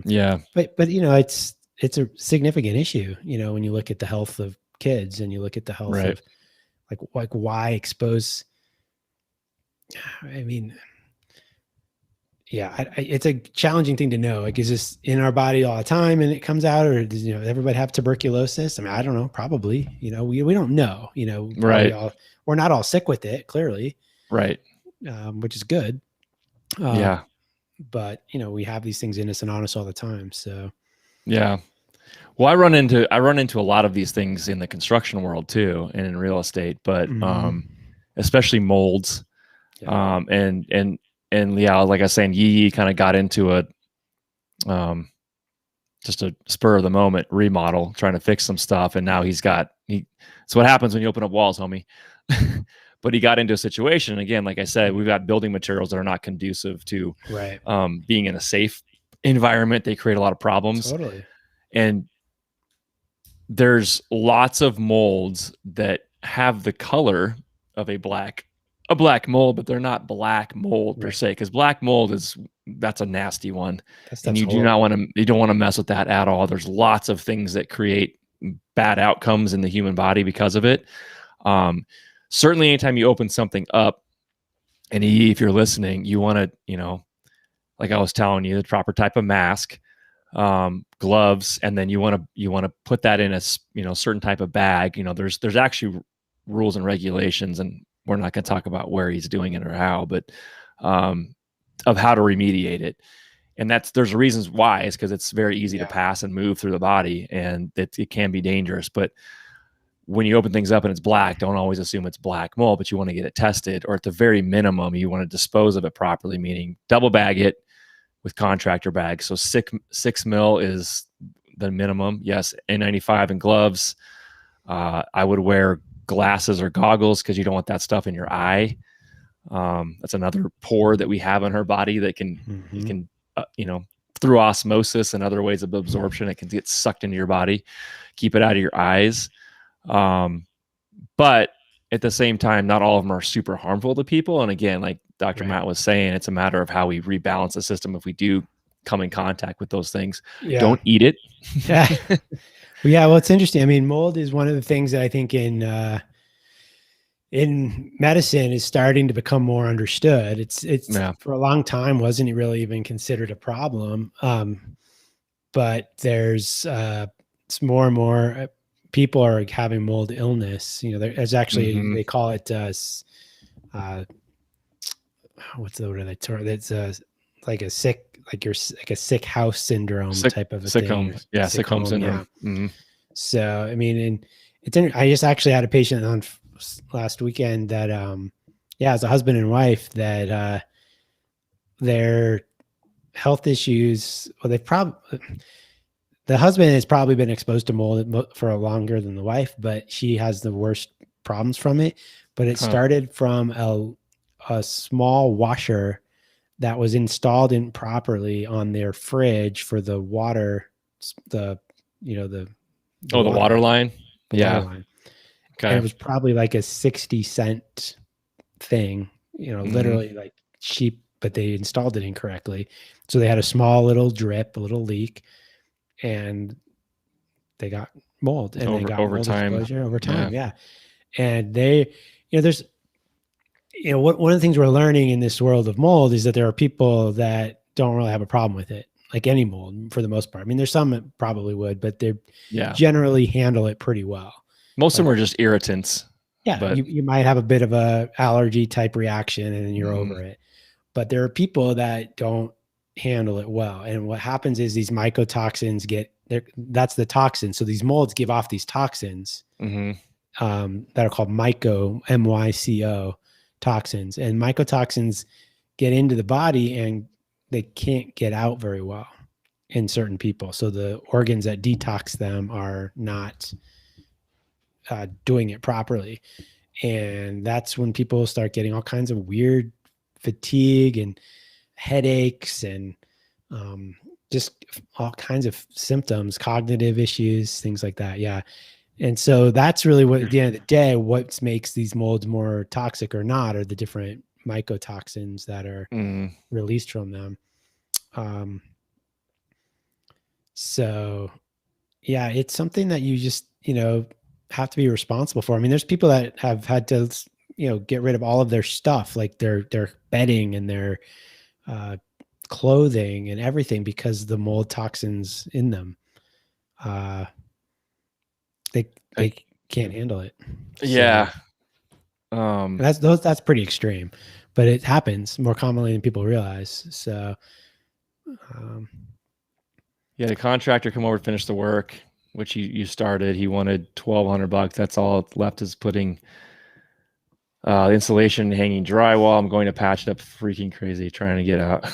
yeah. But it's a significant issue, when you look at the health of kids and you look at the health of like why expose. It's a challenging thing to know. Like, is this in our body all the time and it comes out, or does everybody have tuberculosis? I don't know. Probably. We don't know. Right. We're not all sick with it, clearly. Right. Which is good. Yeah. But we have these things in us and on us all the time. So. Yeah. Well, I run into a lot of these things in the construction world too, and in real estate, but especially molds. Yeah. And like I was saying, Yi kind of got into just a spur of the moment remodel, trying to fix some stuff. And now it's what happens when you open up walls, homie. But he got into a situation, again, like I said, we've got building materials that are not conducive to being in a safe environment. They create a lot of problems. Totally. And there's lots of molds that have the color of a black mold, but they're not black mold per se, because black mold that's a nasty one. And you don't want to mess with that at all. There's lots of things that create bad outcomes in the human body because of it. Certainly anytime you open something up, and if you're listening, you want to, like I was telling you, the proper type of mask, gloves, and then you want to put that in a certain type of bag. There's actually rules and regulations, and we're not going to talk about where he's doing it or how, but of how to remediate it. And there's reasons why. It's because it's very easy to pass and move through the body, and it can be dangerous. But when you open things up and it's black, don't always assume it's black mold, but you want to get it tested, or at the very minimum, you want to dispose of it properly, meaning double bag it with contractor bags. So 6 mil is the minimum. Yes. N95 and gloves. I would wear glasses or goggles because you don't want that stuff in your eye. That's another pore that we have in our body that can through osmosis and other ways of absorption, it can get sucked into your body. Keep it out of your eyes. But at the same time, not all of them are super harmful to people. And again, like Dr. Matt was saying, it's a matter of how we rebalance the system if we do come in contact with those things. Don't eat it. Well, it's interesting. Mold is one of the things that I think in medicine is starting to become more understood. It's for a long time wasn't really even considered a problem. but there's it's more and more people are having mold illness. There's actually they call it what's the word they term? It's like a sick house syndrome type of a sick thing. Home. Yeah, sick home syndrome. Yeah. So I mean, I just actually had a patient on last weekend that it's a husband and wife that their health issues. Well, the husband has probably been exposed to mold for longer than the wife, but she has the worst problems from it. But it started from a small washer that was installed improperly on their fridge for the water, the water line. Water line. Okay. And it was probably like a 60-cent thing, literally like cheap, but they installed it incorrectly. So they had a small little drip, a little leak, and they got mold, and they got mold exposure over time. Yeah. And they, there's, one of the things we're learning in this world of mold is that there are people that don't really have a problem with it, like any mold for the most part. I mean, there's some that probably would, but they generally handle it pretty well. Most of them are just irritants. Yeah. But you might have a bit of a allergy type reaction and then you're over it. But there are people that don't handle it well. And what happens is these mycotoxins that's the toxin. So these molds give off these toxins that are called MYCO toxins. And mycotoxins get into the body and they can't get out very well in certain people. So the organs that detox them are not doing it properly. And that's when people start getting all kinds of weird fatigue and headaches and just all kinds of symptoms, cognitive issues, things like that. Yeah. And so that's really what, at the end of the day, what makes these molds more toxic or not are the different mycotoxins that are released from them. So yeah, it's something that you just, have to be responsible for. I mean, there's people that have had to, get rid of all of their stuff, like their bedding and their clothing and everything because the mold toxins in them. They can't handle it. Yeah. So, that's pretty extreme, but it happens more commonly than people realize. So, the contractor come over to finish the work, which you started. He wanted $1,200. That's all left is putting the insulation, hanging drywall. I'm going to patch it up, freaking crazy, trying to get out.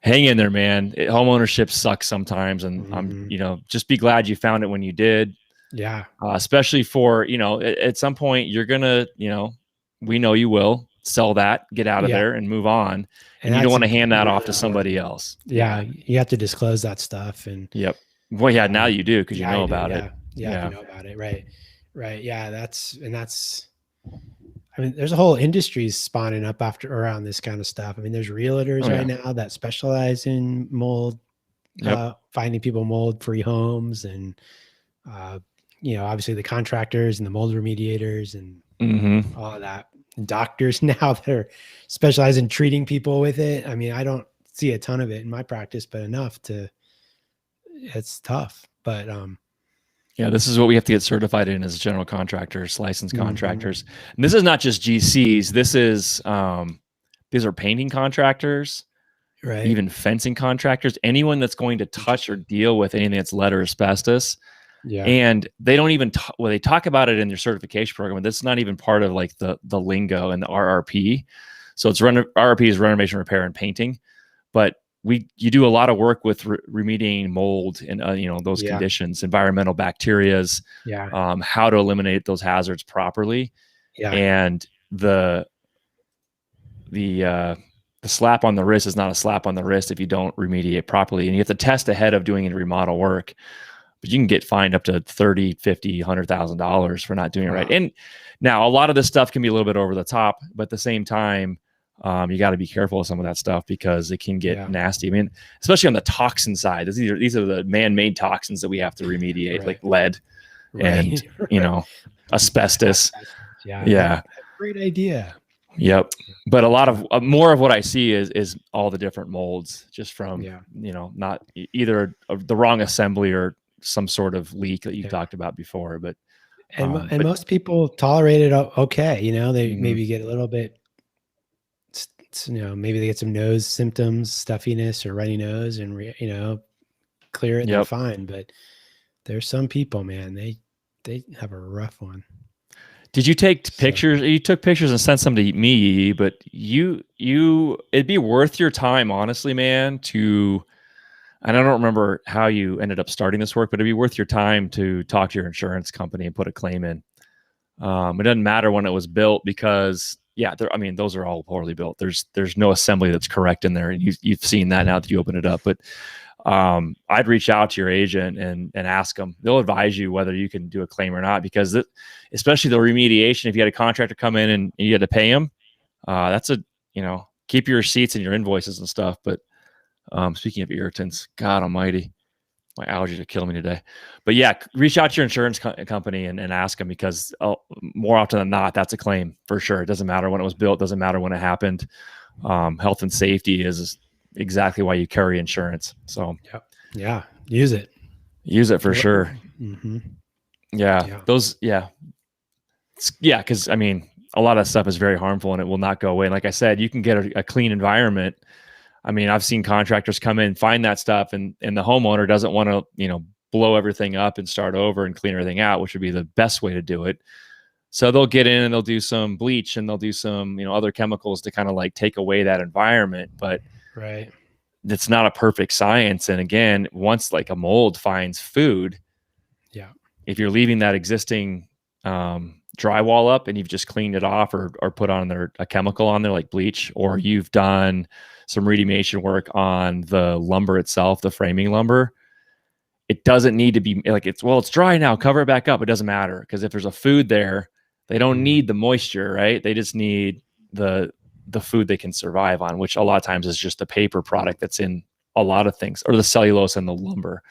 Hang in there, man. Home ownership sucks sometimes, and I'm, just be glad you found it when you did. Yeah. Especially for, at some point you're gonna, we know you will sell that, get out of there, and move on. And you don't want to hand that off to somebody else. Yeah, you have to disclose that stuff. And well, now you do because you know about it. Yeah, you know about it. Right. Yeah, that's. I mean, there's a whole industry spawning up around this kind of stuff. I mean, there's realtors right now that specialize in mold, finding people mold-free homes, and obviously the contractors and the mold remediators and all of that. And doctors now that are specialized in treating people with it. I mean, I don't see a ton of it in my practice, but enough it's tough. But this is what we have to get certified in as general contractors, licensed contractors. And this is not just GCs. This is these are painting contractors, right? Even fencing contractors, anyone that's going to touch or deal with anything that's lead or asbestos. Yeah. And they don't even they talk about it in their certification program, but that's not even part of like the lingo and the RRP. So it's RRP is renovation, repair, and painting. But you do a lot of work with remediating mold and those conditions, environmental bacterias, how to eliminate those hazards properly. Yeah. And the slap on the wrist is not a slap on the wrist if you don't remediate properly. And you have to test ahead of doing any remodel work. But you can get fined up to $30,000, $50,000, $100,000 for not doing it right. And now a lot of this stuff can be a little bit over the top, but at the same time, you got to be careful with some of that stuff because it can get nasty. I mean, especially on the toxin side, these are the man-made toxins that we have to remediate, like lead and asbestos. Yeah. Great idea. Yep. But a lot of more of what I see is all the different molds, just from not either the wrong assembly or some sort of leak that you talked about before. But most people tolerate it okay. They maybe get a little bit, maybe they get some nose symptoms, stuffiness or runny nose, and clear it and they're fine. But there's some people, man, they have a rough one. Did you take pictures? You took pictures and sent some to me, but it'd be worth your time, honestly, man, and I don't remember how you ended up starting this work, but it'd be worth your time to talk to your insurance company and put a claim in. It doesn't matter when it was built, because those are all poorly built. There's no assembly that's correct in there. And you've seen that now that you open it up, but I'd reach out to your agent and ask them. They'll advise you whether you can do a claim or not, because especially the remediation, if you had a contractor come in and you had to pay him, that's keep your receipts and your invoices and stuff. But speaking of irritants, God almighty, my allergies are killing me today. But yeah, reach out to your insurance company and ask them, because more often than not, that's a claim for sure. It doesn't matter when it was built. Doesn't matter when it happened. Health and safety is exactly why you carry insurance. So yeah, use it for sure. Mm-hmm. Because a lot of stuff is very harmful and it will not go away. And like I said, you can get a clean environment. I've seen contractors come in, find that stuff, and the homeowner doesn't want to blow everything up and start over and clean everything out, which would be the best way to do it. So they'll get in and they'll do some bleach and they'll do some other chemicals to kind of like take away that environment. But it's not a perfect science. And again, once like a mold finds food, if you're leaving that existing drywall up and you've just cleaned it off or put on a chemical on there like bleach, or you've done some remediation work on the lumber itself, the framing lumber, it doesn't need to be like it's dry now, cover it back up. It doesn't matter, because if there's a food there, they don't need the moisture, right? They just need the food they can survive on, which a lot of times is just the paper product that's in a lot of things, or the cellulose and the lumber.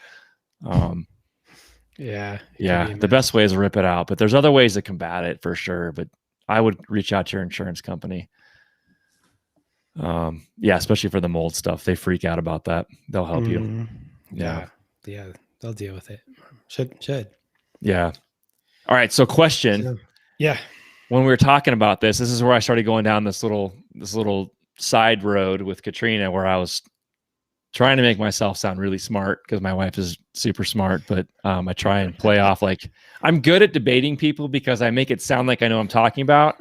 The best way is to rip it out, but there's other ways to combat it for sure. But I would reach out to your insurance company. Especially for the mold stuff. They freak out about that. They'll help you. Yeah. They'll deal with it. Should. Yeah. All right. So question. When we were talking about this is where I started going down this little side road with Katrina, where I was trying to make myself sound really smart, because my wife is super smart, but I try and play off like I'm good at debating people because I make it sound like I know what I'm talking about.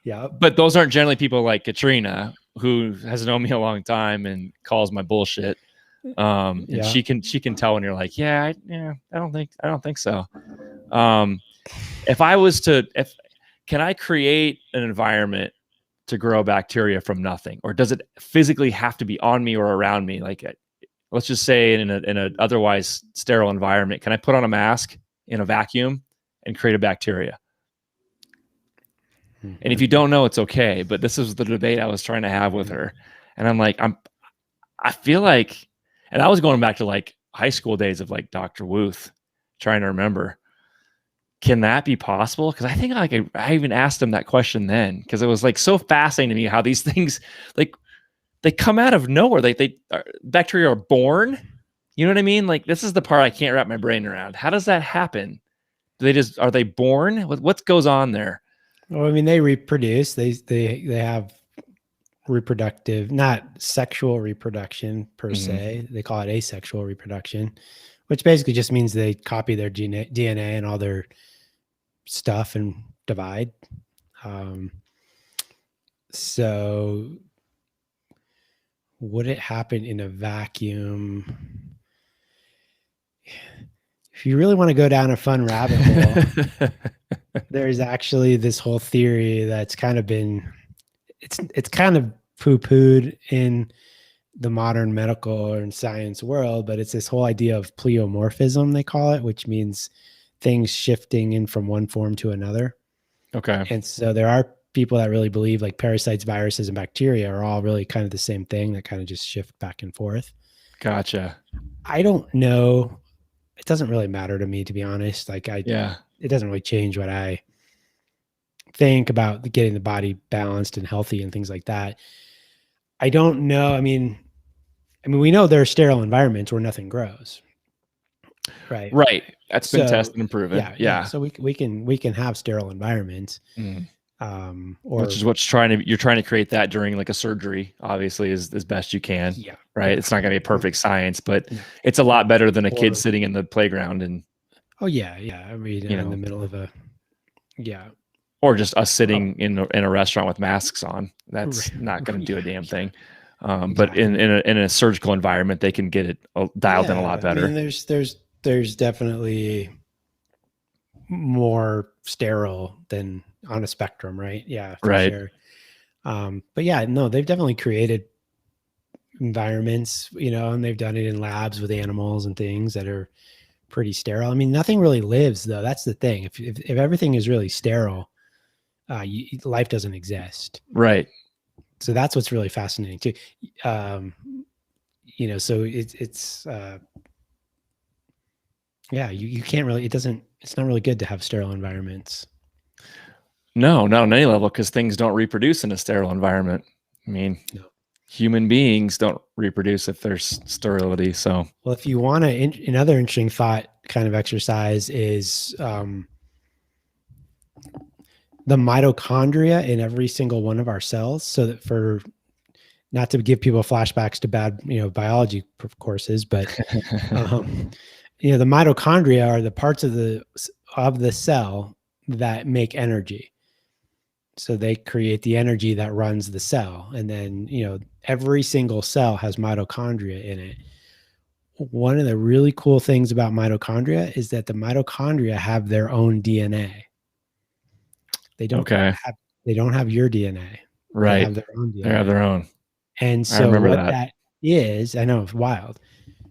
But those aren't generally people like Katrina, who has known me a long time and calls my bullshit. And she can tell when you're like, I don't think so. Can I create an environment to grow bacteria from nothing, or does it physically have to be on me or around me? Like, let's just say in an otherwise sterile environment, can I put on a mask in a vacuum and create a bacteria? Mm-hmm. And if you don't know, it's okay. But this is the debate I was trying to have with her. And I'm like, I feel like, and I was going back to like high school days of like Dr. Wuth, trying to remember, can that be possible? Because I think like I even asked him that question then, because it was like so fascinating to me how these things, like, they come out of nowhere. Bacteria are born. You know what I mean? Like, this is the part I can't wrap my brain around. How does that happen? Are they born? What goes on there? Well, they reproduce. They have reproductive, not sexual reproduction per se. They call it asexual reproduction, which basically just means they copy their DNA and all their stuff and divide. So would it happen in a vacuum? If you really want to go down a fun rabbit hole, there's actually this whole theory that's kind of been, it's kind of poo-pooed in the modern medical and science world, but it's this whole idea of pleomorphism, they call it, which means things shifting in from one form to another. Okay. And so there are people that really believe like parasites, viruses, and bacteria are all really kind of the same thing, that kind of just shift back and forth. Gotcha. I don't know. It doesn't really matter to me, to be honest. Like it doesn't really change what I think about getting the body balanced and healthy and things like that. I don't know. I mean, we know there are sterile environments where nothing grows. Right. Right. That's been tested and proven. Yeah. So we can have sterile environments. Which is you're trying to create that during like a surgery, obviously, as best you can. Yeah. Right. Yeah. It's not going to be a perfect science, but it's a lot better than a kid sitting in the playground and. Oh yeah. Yeah. I mean, in the middle of or just us sitting in a restaurant with masks on. That's not going to do a damn thing. But in a surgical environment, they can get it dialed in a lot better. I mean, there's definitely more sterile than on a spectrum, right? Yeah, for sure. But yeah, no, they've definitely created environments, and they've done it in labs with animals and things that are pretty sterile. I mean, nothing really lives though. That's the thing. If everything is really sterile, life doesn't exist. Right. So that's what's really fascinating too. So it's you can't really, it's not really good to have sterile environments. No, not on any level, because things don't reproduce in a sterile environment. I mean, human beings don't reproduce if there's sterility. So, well, if you want another interesting thought kind of exercise is the mitochondria in every single one of our cells. So that not to give people flashbacks to bad, biology courses, but the mitochondria are the parts of the cell that make energy. So they create the energy that runs the cell. And then, every single cell has mitochondria in it. One of the really cool things about mitochondria is that the mitochondria have their own DNA. They don't have your DNA. Right. They have their own DNA. They have their own. And so what that is, I know it's wild.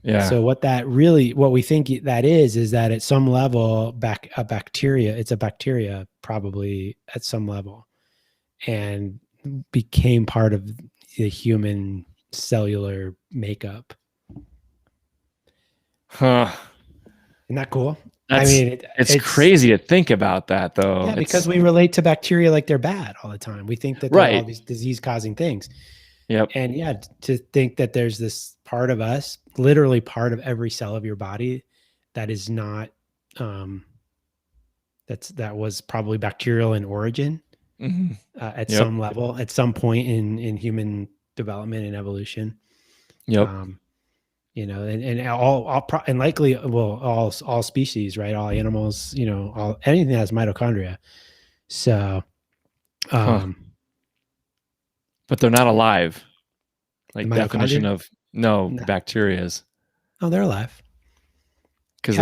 Yeah. So what we think that is that at some level, it's a bacteria probably at some level, and became part of the human cellular makeup. Huh. Isn't that cool? It's crazy to think about that, though. Yeah, because we relate to bacteria like they're bad all the time. We think that they're all these disease-causing things. Yep. And to think that there's this part of us, literally part of every cell of your body, that is not, that was probably bacterial in origin at some level, at some point in human development and evolution. Yep. And likely, all species, right? All animals, anything that has mitochondria. So, but they're not alive. Like definition of bacterias. Oh, they're alive. Because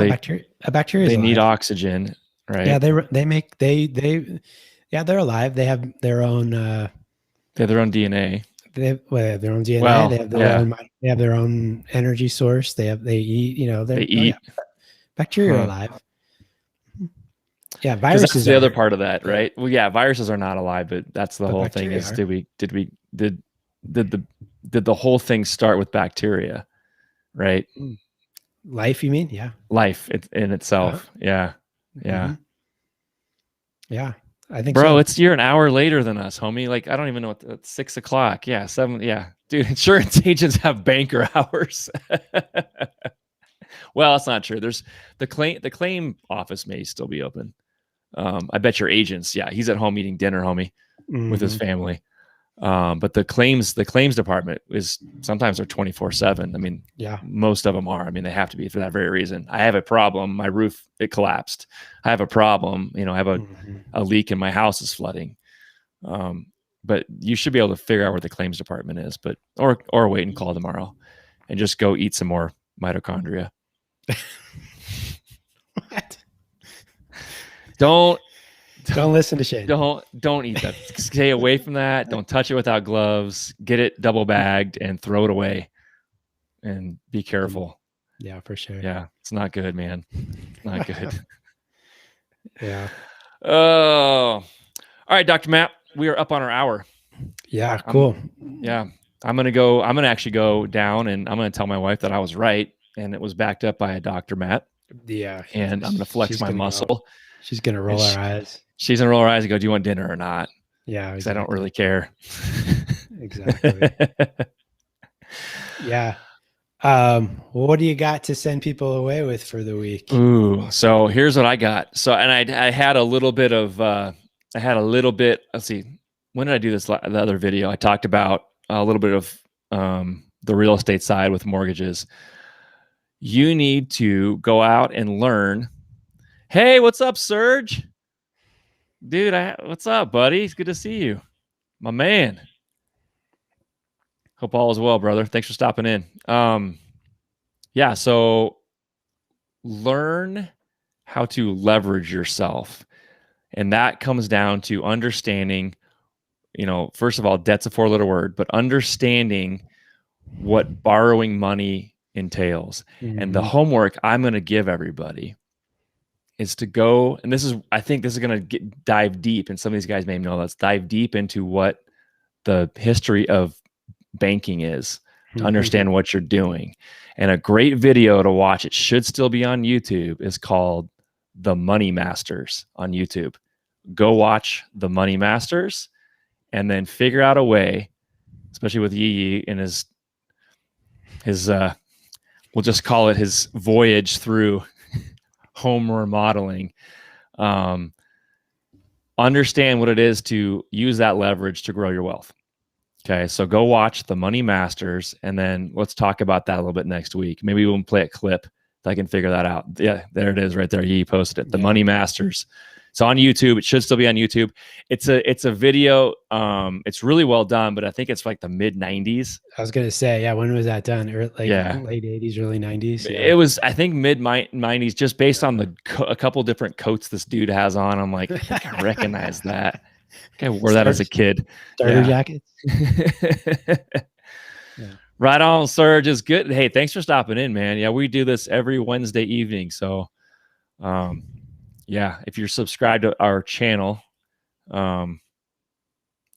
bacteria they need oxygen, right? Yeah, they're alive. They have their own. They have their own DNA. They have their own DNA. Well, they have their own energy source. They eat. They eat. Bacteria are alive. Yeah, viruses. That's the other part of that, right? Well, yeah, viruses are not alive, but that's the whole thing. Is did the whole thing start with bacteria, right? Life, you mean? Yeah. Life in itself. Yeah. Yeah. Yeah. I think Bro, you're an hour later than us, homie. Like, I don't even know what it's 6 o'clock. Yeah. 7. Yeah. Dude, insurance agents have banker hours. Well, that's not true. There's the claim office may still be open. I bet your agents. Yeah. He's at home eating dinner, homie, with his family. But the claims department is sometimes they're 24/7. I mean, most of them are. I mean, they have to be for that very reason. I have a problem. My roof, it collapsed. I have a problem. I have a leak and my house is flooding. But you should be able to figure out where the claims department is, or wait and call tomorrow and just go eat some more mitochondria. What? Don't listen to Shane. Don't eat that. Stay away from that. Don't touch it without gloves. Get it double bagged and throw it away. And be careful. Yeah, for sure. Yeah, it's not good, man. It's not good. Yeah. Oh, all right, Dr. Matt. We are up on our hour. Yeah, cool. I'm gonna actually go down and I'm gonna tell my wife that I was right and it was backed up by a Dr. Matt. Yeah. And I'm gonna flex my muscle. She's going to roll her eyes. She's going to roll her eyes and go, do you want dinner or not? Yeah. Because I don't really care. Exactly. Yeah. What do you got to send people away with for the week? Ooh, so here's what I got. So, and I had a little bit of, let's see, when did I do this? The other video, I talked about a little bit of the real estate side with mortgages. You need to go out and learn. Hey, what's up, Serge? Dude, what's up, buddy? It's good to see you. My man. Hope all is well, brother. Thanks for stopping in. Yeah, so learn how to leverage yourself. And that comes down to understanding, first of all, debt's a 4-letter word, but understanding what borrowing money entails. Mm-hmm. And the homework I'm going to give everybody is to go, and I think this is going to dive deep, and some of these guys may know, let's dive deep into what the history of banking is to understand what you're doing. And a great video to watch, it should still be on YouTube, is called The Money Masters on YouTube. Go watch The Money Masters and then figure out a way, especially with Yi and his we'll just call it his voyage through home remodeling. Understand what it is to use that leverage to grow your wealth. Okay, so go watch The Money Masters, and then let's talk about that a little bit next week. Maybe we'll play a clip if I can figure that out. Yeah, there it is right there. Yi posted it. The Money Masters. It's on YouTube. It should still be on YouTube. It's a video. It's really well done, but I think it's like the mid 90s. I was gonna say, yeah. When was that done? Late 80s, early 90s. Yeah. It was, I think, mid 90s, just based on a couple different coats this dude has on. I'm like, I think I recognize that. I wore that as a kid. Starter jackets. Right on, Serge. Is good. Hey, thanks for stopping in, man. Yeah, we do this every Wednesday evening. So, if you're subscribed to our channel, then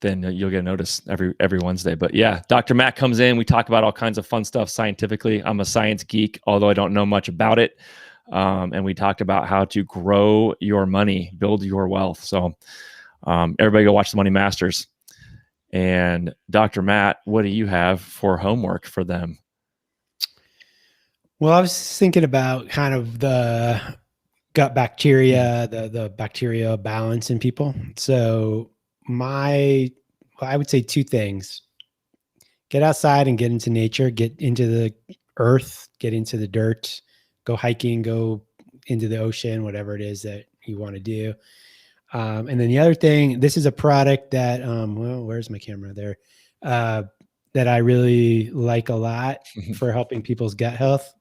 you'll get a notice every Wednesday. But yeah, Dr. Matt comes in. We talk about all kinds of fun stuff scientifically. I'm a science geek, although I don't know much about it. And we talked about how to grow your money, build your wealth. So everybody go watch The Money Masters. And Dr. Matt, what do you have for homework for them? Well, I was thinking about kind of the gut bacteria, the bacteria balance in people. So I would say 2 things: get outside and get into nature, get into the earth, get into the dirt, go hiking, go into the ocean, whatever it is that you want to do. And then the other thing, this is a product that, where's my camera there? That I really like a lot for helping people's gut health,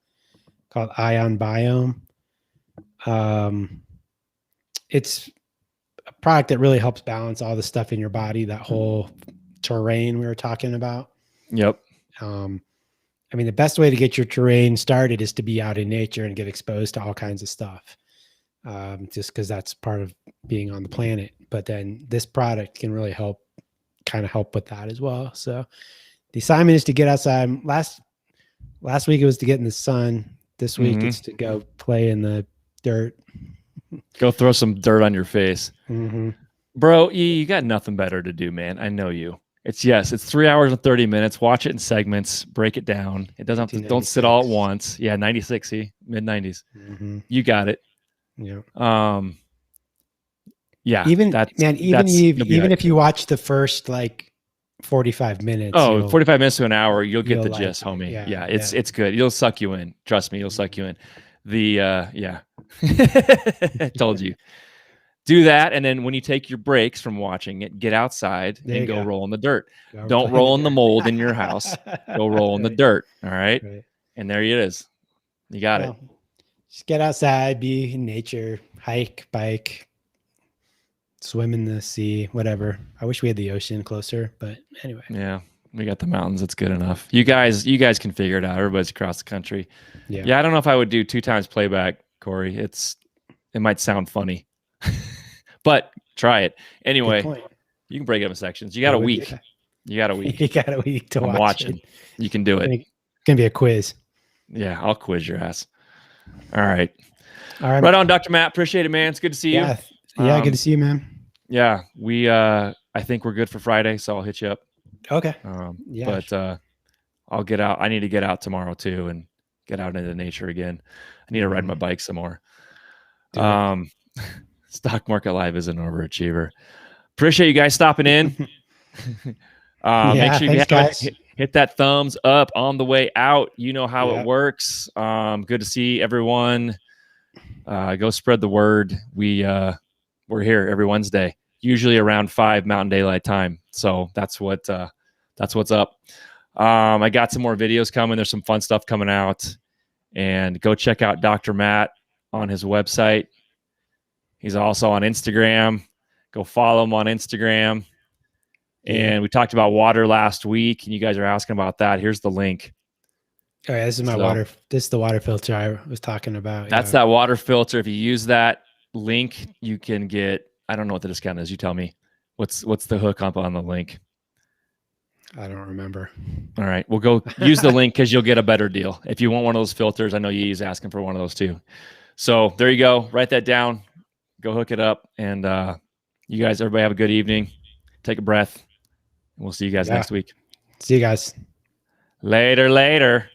called Biome. It's a product that really helps balance all the stuff in your body, that whole terrain we were talking about. Yep. I mean, the best way to get your terrain started is to be out in nature and get exposed to all kinds of stuff. Just because that's part of being on the planet. But then this product can really help with that as well. So the assignment is to get outside. Last week it was to get in the sun. This week it's to go play in the dirt. Go throw some dirt on your face. Bro, you got nothing better to do, man. I know you. It's 3 hours and 30 minutes. Watch it in segments, break it down. It doesn't have to, don't sit all at once. Yeah, 96, mid 90s. You got it. Yeah. Even if you watch the first 45 minutes. 45 minutes to an hour, you'll get the gist, homie. Yeah, it's good. You'll suck you in. Trust me, you'll suck you in. I told you. Do that, and then when you take your breaks from watching it, get outside and go roll in the dirt. Don't roll in the mold in your house. Go roll in the dirt. All right? And there it is. You got it. Just get outside, be in nature, hike, bike, swim in the sea, whatever. I wish we had the ocean closer, but anyway. Yeah, we got the mountains. It's good enough. You guys can figure it out. Everybody's across the country. Yeah, I don't know if I would do 2 times playback, Corey. It might sound funny, but try it. Anyway, you can break it up in sections. You got a week. You got a week. You got a week to watch it. You can do it. It's going to be a quiz. Yeah, I'll quiz your ass. All right. All right. Right on, Dr. Matt. Appreciate it, man. It's good to see you. Yeah. Good to see you, man. Yeah. I think we're good for Friday, so I'll hit you up. Okay. But I'll get out. I need to get out tomorrow too and get out into nature again. I need to ride my bike some more. Stock Market Live is an overachiever. Appreciate you guys stopping in. Make sure you hit that thumbs up on the way out. You know how it works. Good to see everyone. Go spread the word. We're here every Wednesday, usually around 5 Mountain Daylight Time. So that's what's up. I got some more videos coming. There's some fun stuff coming out, and go check out Dr. Matt on his website. He's also on Instagram. Go follow him on Instagram. And we talked about water last week, and you guys are asking about that. Here's the link. Oh, yeah, this is my water. This is the water filter I was talking about. That's that water filter. If you use that link, you can get, I don't know what the discount is. You tell me. What's the hook up on the link? I don't remember. All right. Well, go use the link because you'll get a better deal. If you want one of those filters, I know Yee's asking for one of those too. So there you go. Write that down. Go hook it up. And you guys, everybody have a good evening. Take a breath. And we'll see you guys next week. See you guys. Later. Later.